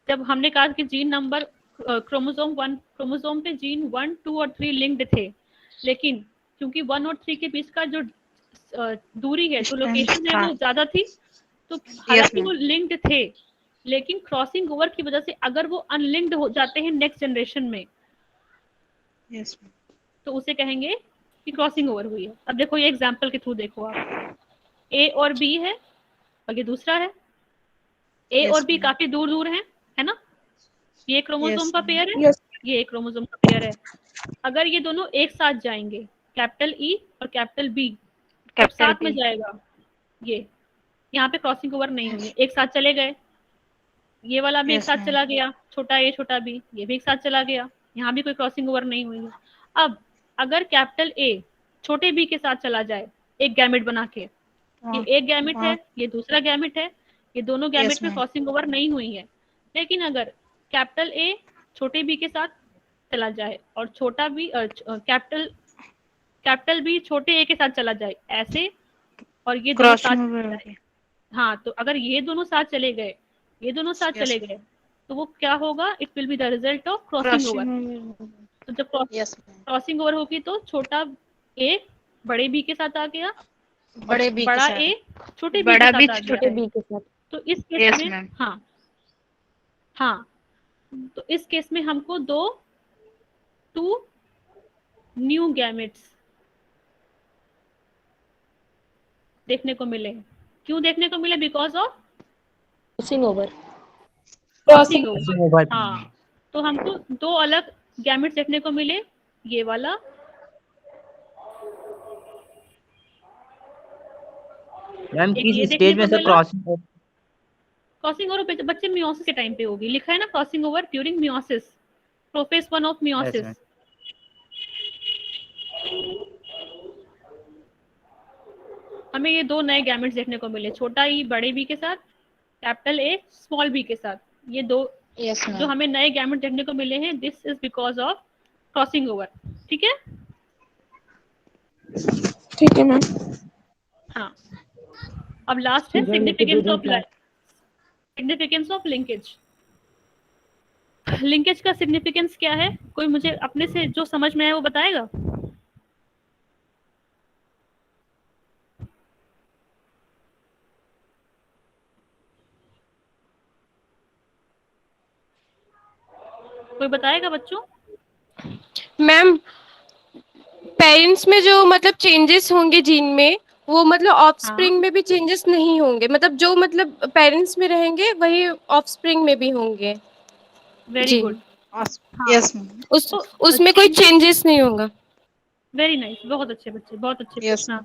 जब हमने कहा कि जीन नंबर क्रोमोसोम पे जीन 1, 2 और 3 लिंक्ड थे, लेकिन क्योंकि 1 और 3 के बीच का जो दूरी है, जो लोकेशन है वो ज्यादा थी, तो हालांकि वो लिंक्ड थे, लेकिन क्रॉसिंग ओवर की वजह से अगर वो अनलिंक्ड हो जाते हैं नेक्स्ट जनरेशन में, तो उसे कहेंगे कि क्रॉसिंग ओवर हुई है। अब देखो ये एग्जांपल के थ्रू देखो आप, ए और बी है और ये दूसरा है। ए और बी काफी दूर दूर है ना? ये क्रोमोसोम का पेयर है, Yes. ये एक क्रोमोसोम का पेयर है। अगर ये दोनों एक साथ जाएंगे, कैपिटल ई और कैपिटल बी साथ में जाएगा, ये यहाँ पे क्रॉसिंग ओवर नहीं हुई है, एक साथ चले गए, ये वाला भी एक साथ चला गया, छोटा ए छोटा बी, ये भी एक साथ चला गया, यहाँ भी कोई क्रॉसिंग ओवर नहीं हुई है। अब अगर कैपिटल ए छोटे बी के साथ चला जाए एक गैमेट बना के, ये एक गैमेट है, ये दूसरा गैमेट है, ये दोनों गैमेट में क्रॉसिंग ओवर नहीं हुई है। लेकिन अगर कैपिटल ए छोटे बी के साथ चला जाए और छोटा बी कैपिटल बी छोटे ए के साथ चला जाए ऐसे, और ये दोनों साथ चले जाए, हाँ, तो अगर ये दोनों साथ चले गए, ये दोनों साथ चले गए, तो वो क्या होगा? It will be the result of crossing over. तो जब क्रॉसिंग ओवर होगी तो छोटा ए बड़े बी के साथ आ गया, बड़ा ए छोटे बी के साथ, छोटे बी के साथ। तो इस केस में हाँ, तो इस केस में हमको टू न्यू गैमेट्स देखने को मिले। क्यों देखने को मिले? Because of crossing over. हाँ, तो हमको दो अलग गैमेट्स देखने को मिले, ये वाला मैम किस स्टेज में सर क्रॉसिंग ओवर बच्चे मियोसिस के टाइम पे होगी, लिखा है ना crossing over during meiosis, prophase 1 of meiosis. हमें ये दो नए गैमेट्स देखने को मिले, छोटा ई बड़े बी के साथ, कैपिटल ए स्मॉल बी के साथ, ये दो जो हमें नए गैमेट देखने को मिले हैं, this is because of crossing over. ठीक है? ठीक है मैम। हाँ, अब लास्ट है सिग्निफिकेंस ऑफ लिंकेज। लिंकेज का सिग्निफिकेंस क्या है? कोई मुझे अपने से जो समझ में आए वो बताएगा? कोई बताएगा बच्चों? मैम पेरेंट्स में जो मतलब चेंजेस होंगे जीन में, वो मतलब ऑफस्प्रिंग में भी चेंजेस नहीं होंगे, मतलब जो मतलब पेरेंट्स में रहेंगे वही ऑफस्प्रिंग में भी होंगे। Very good. यस उसमें कोई चेंजेस नहीं होगा। वेरी नाइस, बहुत अच्छे बच्चे, बहुत अच्छे प्रश्न।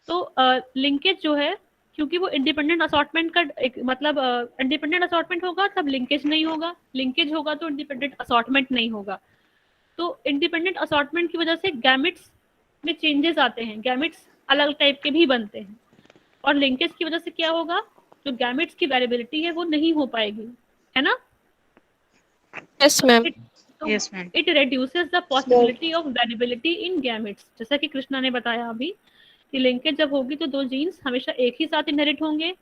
तो लिंकेज जो है, क्योंकि वो इंडिपेंडेंट असॉर्टमेंट का एक मतलब इंडिपेंडेंट असॉर्टमेंट होगा तब लिंकेज नहीं होगा, लिंकेज होगा तो इंडिपेंडेंट असॉर्टमेंट नहीं होगा। तो इंडिपेंडेंट असॉर्टमेंट की वजह से गैमेट्स में चेंजेस आते हैं, गैमेट्स अलग टाइप के भी बनते हैं, और लिंकेज की वजह से क्या होगा? जो गैमेट्स की वेरिएबिलिटी है वो नहीं हो पाएगी, है ना? Yes ma'am. It reduces the possibility of variability in gametes. जैसा कि कृष्णा ने बताया अभी कि लिंकेज जब होगी तो दो जीन्स हमेशा एक ही साथ इनहेरिट होंगे,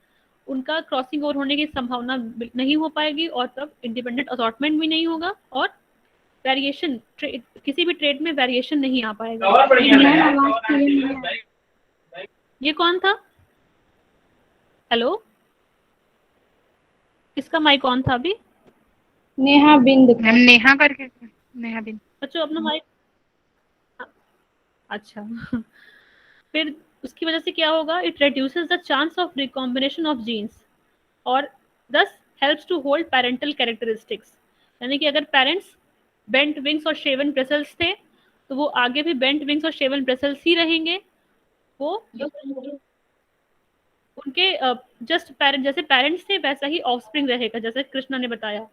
उनका क्रॉसिंग ओवर होने की संभावना नहीं हो पाएगी, और तब इंडिपेंडेंट असॉर्टमेंट भी नहीं होगा, और वेरिएशन किसी भी ट्रेड में वेरिएशन नहीं आ पाएगा। ये कौन था? हेलो, किसका माइक ऑन था अभी? नेहा बिंद। नेहा करके, नेहा बिंद। बच्चों अपना माइक अच्छा फिर उसकी वजह से क्या होगा, it reduces the chance of recombination of genes और thus helps to hold parental characteristics। यानी कि अगर पेरेंट्स बेंट विंग्स और शेवन ब्रेसल्स थे तो वो आगे भी बेंट विंग्स और शेवन ब्रेसल्स ही रहेंगे। वो उनके जस्ट पेरेंट जैसे पेरेंट्स थे वैसा ही ऑफस्प्रिंग रहेगा, जैसे कृष्णा ने बताया।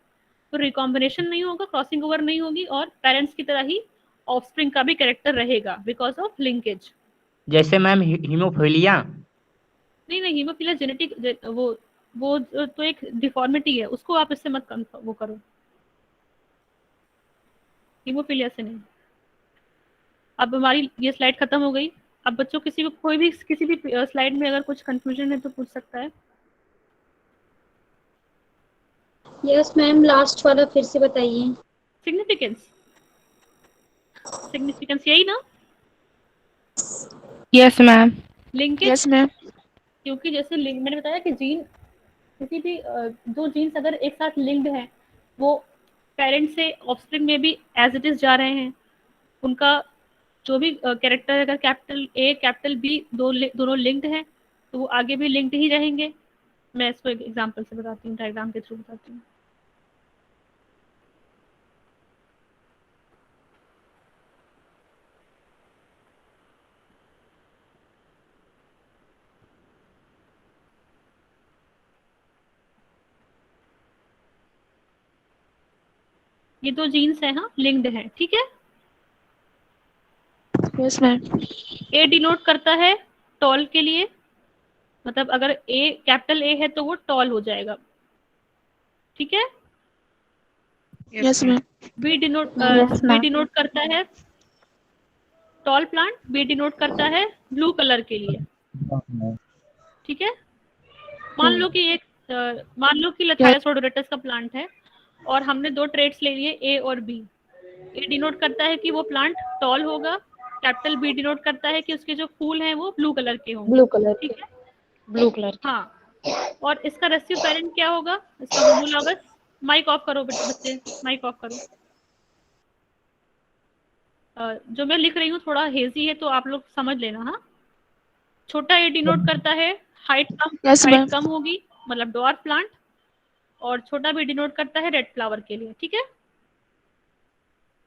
तो रिकॉम्बिनेशन नहीं होगा, क्रॉसिंग ओवर नहीं होगी और पेरेंट्स की तरह ही ऑफस्प्रिंग का भी कैरेक्टर रहेगा बिकॉज ऑफ लिंकेज। जैसे मैम हीमोफीलिया। नहीं नहीं, हीमोफीलिया जेनेटिक वो तो एक डिफॉर्मिटी है, उसको आप इससे मत वो करो, हीमोफीलिया से नहीं। अब हमारी ये स्लाइड खत्म हो गई। अब बच्चों किसी को कोई भी किसी भी स्लाइड में अगर कुछ कंफ्यूजन है तो पूछ सकता है। यस मैम, लास्ट वाला फिर से बताइए। सिग्निफिकेंस यही ना? Yes ma'am. Linkage yes ma'am. क्योंकि जैसे मैंने बताया कि जीन किसी भी दो जीन्स अगर एक साथ लिंक्ड हैं, वो पेरेंट से ऑफस्प्रिंग में भी एज इट इज जा रहे हैं, उनका जो भी कैरेक्टर अगर कैपिटल ए कैपिटल बी दोनों लिंक्ड हैं तो वो आगे भी लिंक्ड ही रहेंगे। मैं इसको एक एग्जांपल से बताती हूँ, डायग्राम के थ्रू बताती हूँ। ये दो जीन्स हैं, हाँ लिंक्ड हैं, ठीक है। Yes ma'am. ए डिनोट करता है टॉल के लिए, मतलब अगर ए कैपिटल ए है तो वो टॉल हो जाएगा, ठीक है। Yes ma'am. B denote Yes, B ma'am. Denote करता है टॉल प्लांट, बी डिनोट करता है ब्लू कलर के लिए, ठीक है। मान लो कि लथायस रोडोरेटस का प्लांट है और हमने दो ट्रेड्स ले लिए ए और बी। ए डिनोट करता है कि वो प्लांट टॉल होगा, कैपिटल बी डिनोट करता है कि उसके जो फूल हैं वो ब्लू कलर के होंगे, ब्लू कलर ठीक है। ब्लू कलर हाँ, और इसका रेसिव पेरेंट क्या होगा, इसका होमोलॉगस। माइक ऑफ करो बच्चे, माइक ऑफ करो। जो मैं लिख रही हूँ थोड़ा हेजी है तो आप लोग समझ लेना। हाँ, छोटा ए डिनोट करता है हाइट Yes, ma'am. कम होगी, मतलब डॉर्फ प्लांट, और छोटा बी डिनोट करता है रेड फ्लावर के लिए, ठीक है।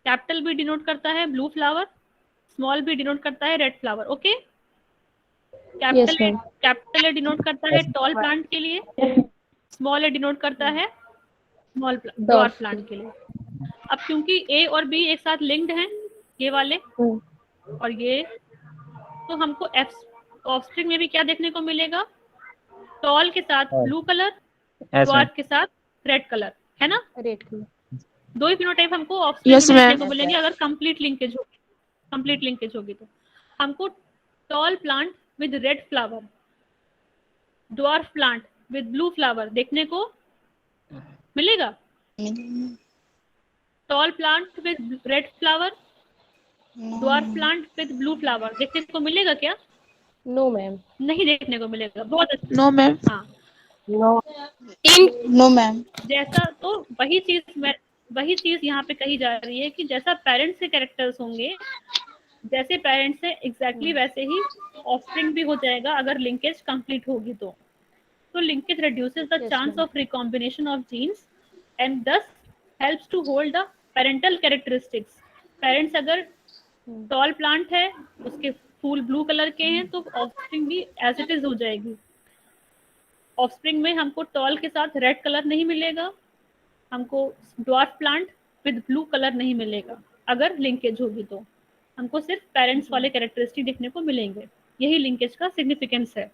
कैपिटल बी डिनोट करता है blue flower, small B denote करता है red flower, okay. Capital A denote करता है टॉल प्लांट के लिए, स्मॉल ए डिनोट करता है स्मॉल डॉर्फ प्लांट के लिए। अब क्योंकि ए और बी एक साथ लिंक्ड हैं, ये वाले और ये, तो हमको ऑफस्प्रिंग में भी क्या देखने को मिलेगा, टॉल के साथ ब्लू कलर, डॉर्फ के साथ रेड कलर, है ना। रेड कलर दो ही फिनोटाइप हमको ऑफस्प्रिंग Yes, में देखने ma'am. को मिलेंगे अगर कंप्लीट लिंकेज होगी तो। हमको tall plant with red flower, dwarf plant with blue flower देखने को मिलेगा। Tall plant with red flower, dwarf plant with blue flower देखने को मिलेगा क्या? No ma'am. नहीं देखने को मिलेगा। बहुत अच्छा। No, ma'am. हाँ, No, ma'am. जैसा तो वही चीज यहाँ पे कही जा रही है कि जैसा पेरेंट्स के कैरेक्टर्स होंगे, जैसे पेरेंट्स है एग्जैक्टली वैसे ही ऑफस्प्रिंग भी हो जाएगा अगर लिंकेज कंप्लीट होगी तो। Linkage reduces the chance of recombination of genes and thus helps to hold the parental characteristics। Parents अगर टॉल प्लांट है, उसके फूल ब्लू कलर के हैं, तो ऑफस्प्रिंग भी एज इट इज हो जाएगी। ऑफस्प्रिंग में हमको टॉल के साथ रेड कलर नहीं मिलेगा, हमको dwarf plant with blue colour नहीं मिलेगा। अगर लिंकेज होगी तो हमको सिर्फ पेरेंट्स वाले कैरेक्टरिस्टिक देखने को मिलेंगे। यही लिंकेज का सिग्निफिकेंस है।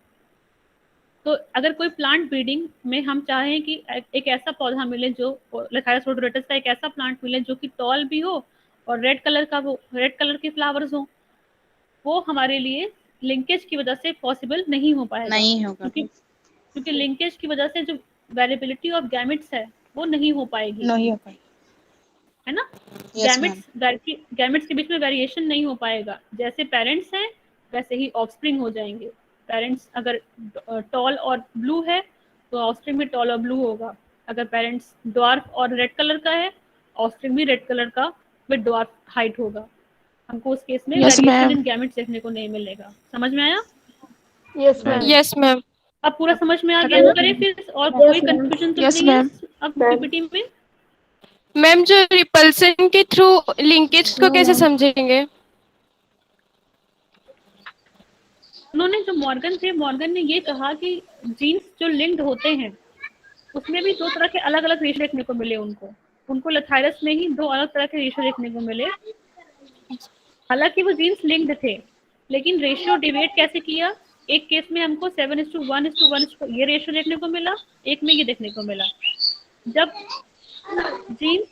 तो अगर कोई प्लांट ब्रीडिंग में हम चाहें कि एक ऐसा पौधा मिले जो लथायस रोडोरेटस का एक ऐसा प्लांट मिले जो कि टॉल भी हो और रेड कलर के फ्लावर्स हो, वो हमारे लिए लिंकेज की वजह से पॉसिबल नहीं हो पाएगा। नहीं होगा क्योंकि लिंकेज की वजह से जो वेरिएबिलिटी ऑफ गैमेट्स है वो नहीं हो पाएगी, नहीं हो पाएगी, है ना। Yes, ma'am. गैमेट्स के बीच में वेरिएशन नहीं हो पाएगा। जैसे पेरेंट्स हैं वैसे ही ऑफस्प्रिंग हो जाएंगे। पेरेंट्स अगर टॉल और ब्लू है तो ऑफस्प्रिंग में टॉल और ब्लू होगा। अगर पेरेंट्स डॉर्फ और रेड कलर का है, ऑफस्प्रिंग भी रेड कलर का विद डॉर्फ हाइट होगा। हमको उस केस में Yes, वेरिएशन ma'am. इन गैमेट्स देखने को नहीं मिलेगा। समझ में आया? Yes, ma'am. Yes ma'am. अब पूरा समझ में आ गया ना? करें फिर, और कोई कंफ्यूजन तो Yes, नहीं है ma'am. अब पीपीटी में? मैम जो रिपल्सन के थ्रू लिंकेज को कैसे समझेंगे? उन्होंने जो मॉर्गन थे, मॉर्गन ने ये कहा कि जीन्स जो लिंक्ड होते हैं उसमें भी दो तरह के अलग अलग रेशो देखने को मिले उनको लथाइरस में ही दो अलग तरह के रेशो देखने को मिले। हालांकि वो जीन्स लिंक्ड थे, लेकिन रेशियो डिवेट कैसे किया? एक केस में हमको 7:1:1 ये रेशियो देखने को मिला, एक में ये देखने को मिला। जब जीन्स,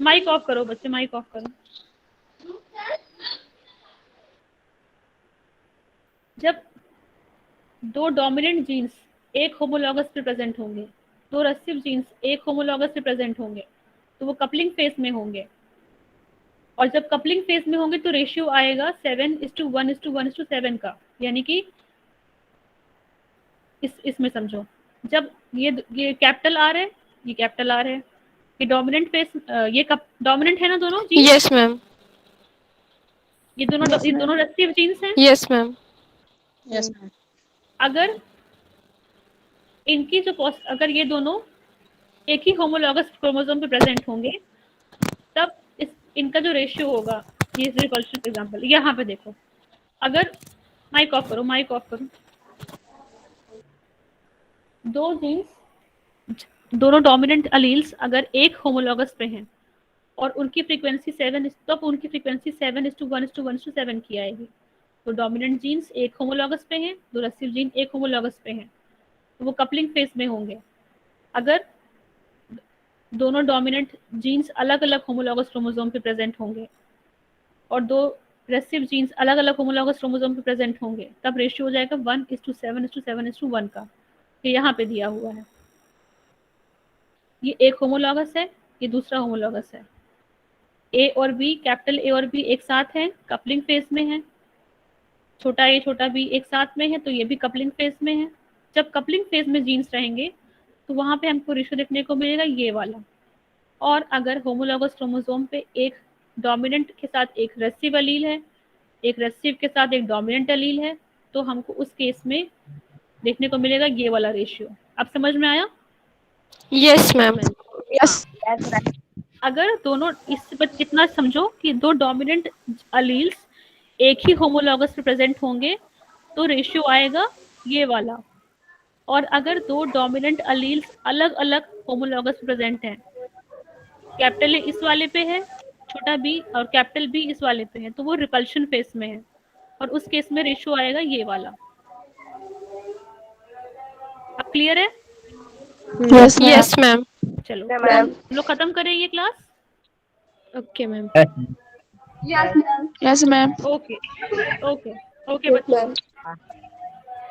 माइक ऑफ करो बच्चे, माइक ऑफ करो। जब दो डोमिनेंट जीन्स एक होमोलॉगस पे प्रेजेंट होंगे, दो रेसेसिव जीन्स एक होमोलॉगस पे प्रेजेंट होंगे, तो वो कपलिंग फेज में होंगे। और जब कपलिंग फेज में होंगे तो रेशियो आएगा 7:1:1:7 का। यानी कि इसमें समझो, जब ये कैपिटल आर है, ये कैपिटल आर है, ये डोमिनेंट फेज, ये डोमिनेंट है ना दोनों जीन्स? Yes ma'am. ये दोनों रेसेसिव जीन्स हैं। Yes ma'am. Yes ma'am. अगर इनकी अगर ये दोनों एक ही होमोलॉगस क्रोमोसोम पे प्रेजेंट होंगे, तब इनका जो रेशियो होगा, ये रिपल्शन एग्जांपल यहाँ पे देखो। अगर माइक ऑफ करो, माइक ऑफ करो। दो जीन्स, दोनों डोमिनेंट अलील्स अगर एक होमोलॉगस पे हैं और उनकी फ्रीक्वेंसी 7, तो उनकी फ्रीक्वेंसी 7:1:1:7 की आएगी। तो डोमिनेंट जीन्स एक होमोलॉगस पे हैं, दो रेसेसिव जीन एक होमोलॉगस पे हैं, तो वो कपलिंग फेज में होंगे। अगर दोनों डोमिनेंट जीन्स अलग अलग होमोलॉगस क्रोमोसोम पे प्रेजेंट होंगे और दो रेसेसिव जीन्स अलग अलग होमोलॉगस क्रोमोसोम पे प्रेजेंट होंगे, तब रेशियो हो जाएगा 1:7:7:1 का। ये यहाँ पे दिया हुआ है। ये एक होमोलॉगस है, ये दूसरा होमोलॉगस है। ए और बी, कैपिटल ए और बी एक साथ हैं, कपलिंग फेज में है। छोटा ए छोटा बी एक साथ में है, तो ये भी कपलिंग फेज में है। जब कपलिंग फेज में जीन्स रहेंगे तो वहां पे हमको रेशियो देखने को मिलेगा ये वाला। और अगर होमोलॉगस क्रोमोसोम पे एक डोमिनेंट के साथ एक रेसेसिव अलील है, एक रेसेसिव के साथ एक डोमिनेंट अलील है, तो हमको उस केस में देखने को मिलेगा ये वाला रेशियो। अब समझ में आया? Yes ma'am. Yes. अगर दोनों, इतना समझो कि दो डोमिनेंट अलील्स एक ही होमोलॉगस पे प्रेजेंट होंगे तो रेशियो आएगा ये वाला। और अगर दो डोमिनेंट अलील्स अलग अलग होमोलॉगस पे प्रेजेंट हैं, कैपिटल ए इस वाले पे है, छोटा बी और कैपिटल बी इस वाले पे है, तो वो रिपल्शन फेज में है और उस केस में रेशियो आएगा ये वाला। अब क्लियर है? Yes, ma'am. Yes ma'am. चलो मैम। हम लोग खत्म करें ये class. Okay ma'am. Yes, ma'am. Okay okay okay बच्चों,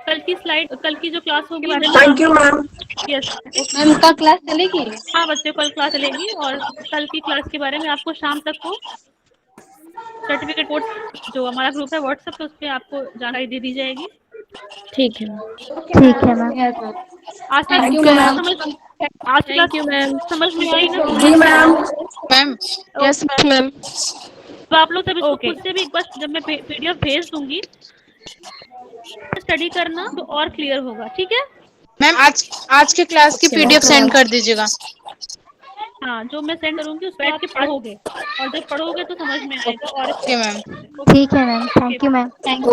कल की स्लाइड, कल की जो क्लास होगी, thank you ma'am. Yes ma'am का क्लास चलेगी? हाँ बच्चों, कल क्लास चलेगी और कल की क्लास के बारे में आपको शाम तक को सर्टिफिकेट कोर्स जो हमारा ग्रुप है व्हाट्सएप पे, उस पर आपको जानकारी दे दी जाएगी। ठीक है मैम। ठीक है मैम। आज Thank you, क्लास ma'am. आज Thank you, ma'am. समझ में आई ना? जी ma'am. Ma'am. Yes, ma'am. Ma'am. तो आप लोग सब इसको खुद से भी बस, जब मैं पीडीएफ भेज दूंगी स्टडी करना तो और क्लियर होगा। ठीक है मैम, आज के क्लास की पीडीएफ सेंड कर दीजिएगा। हाँ, जो मैं सेंड करूंगी उस पर आप पढ़ोगे और जब पढ़ोगे तो समझ में आएगा। और ओके मैम। ठीक है मैम, थैंक यू मैम।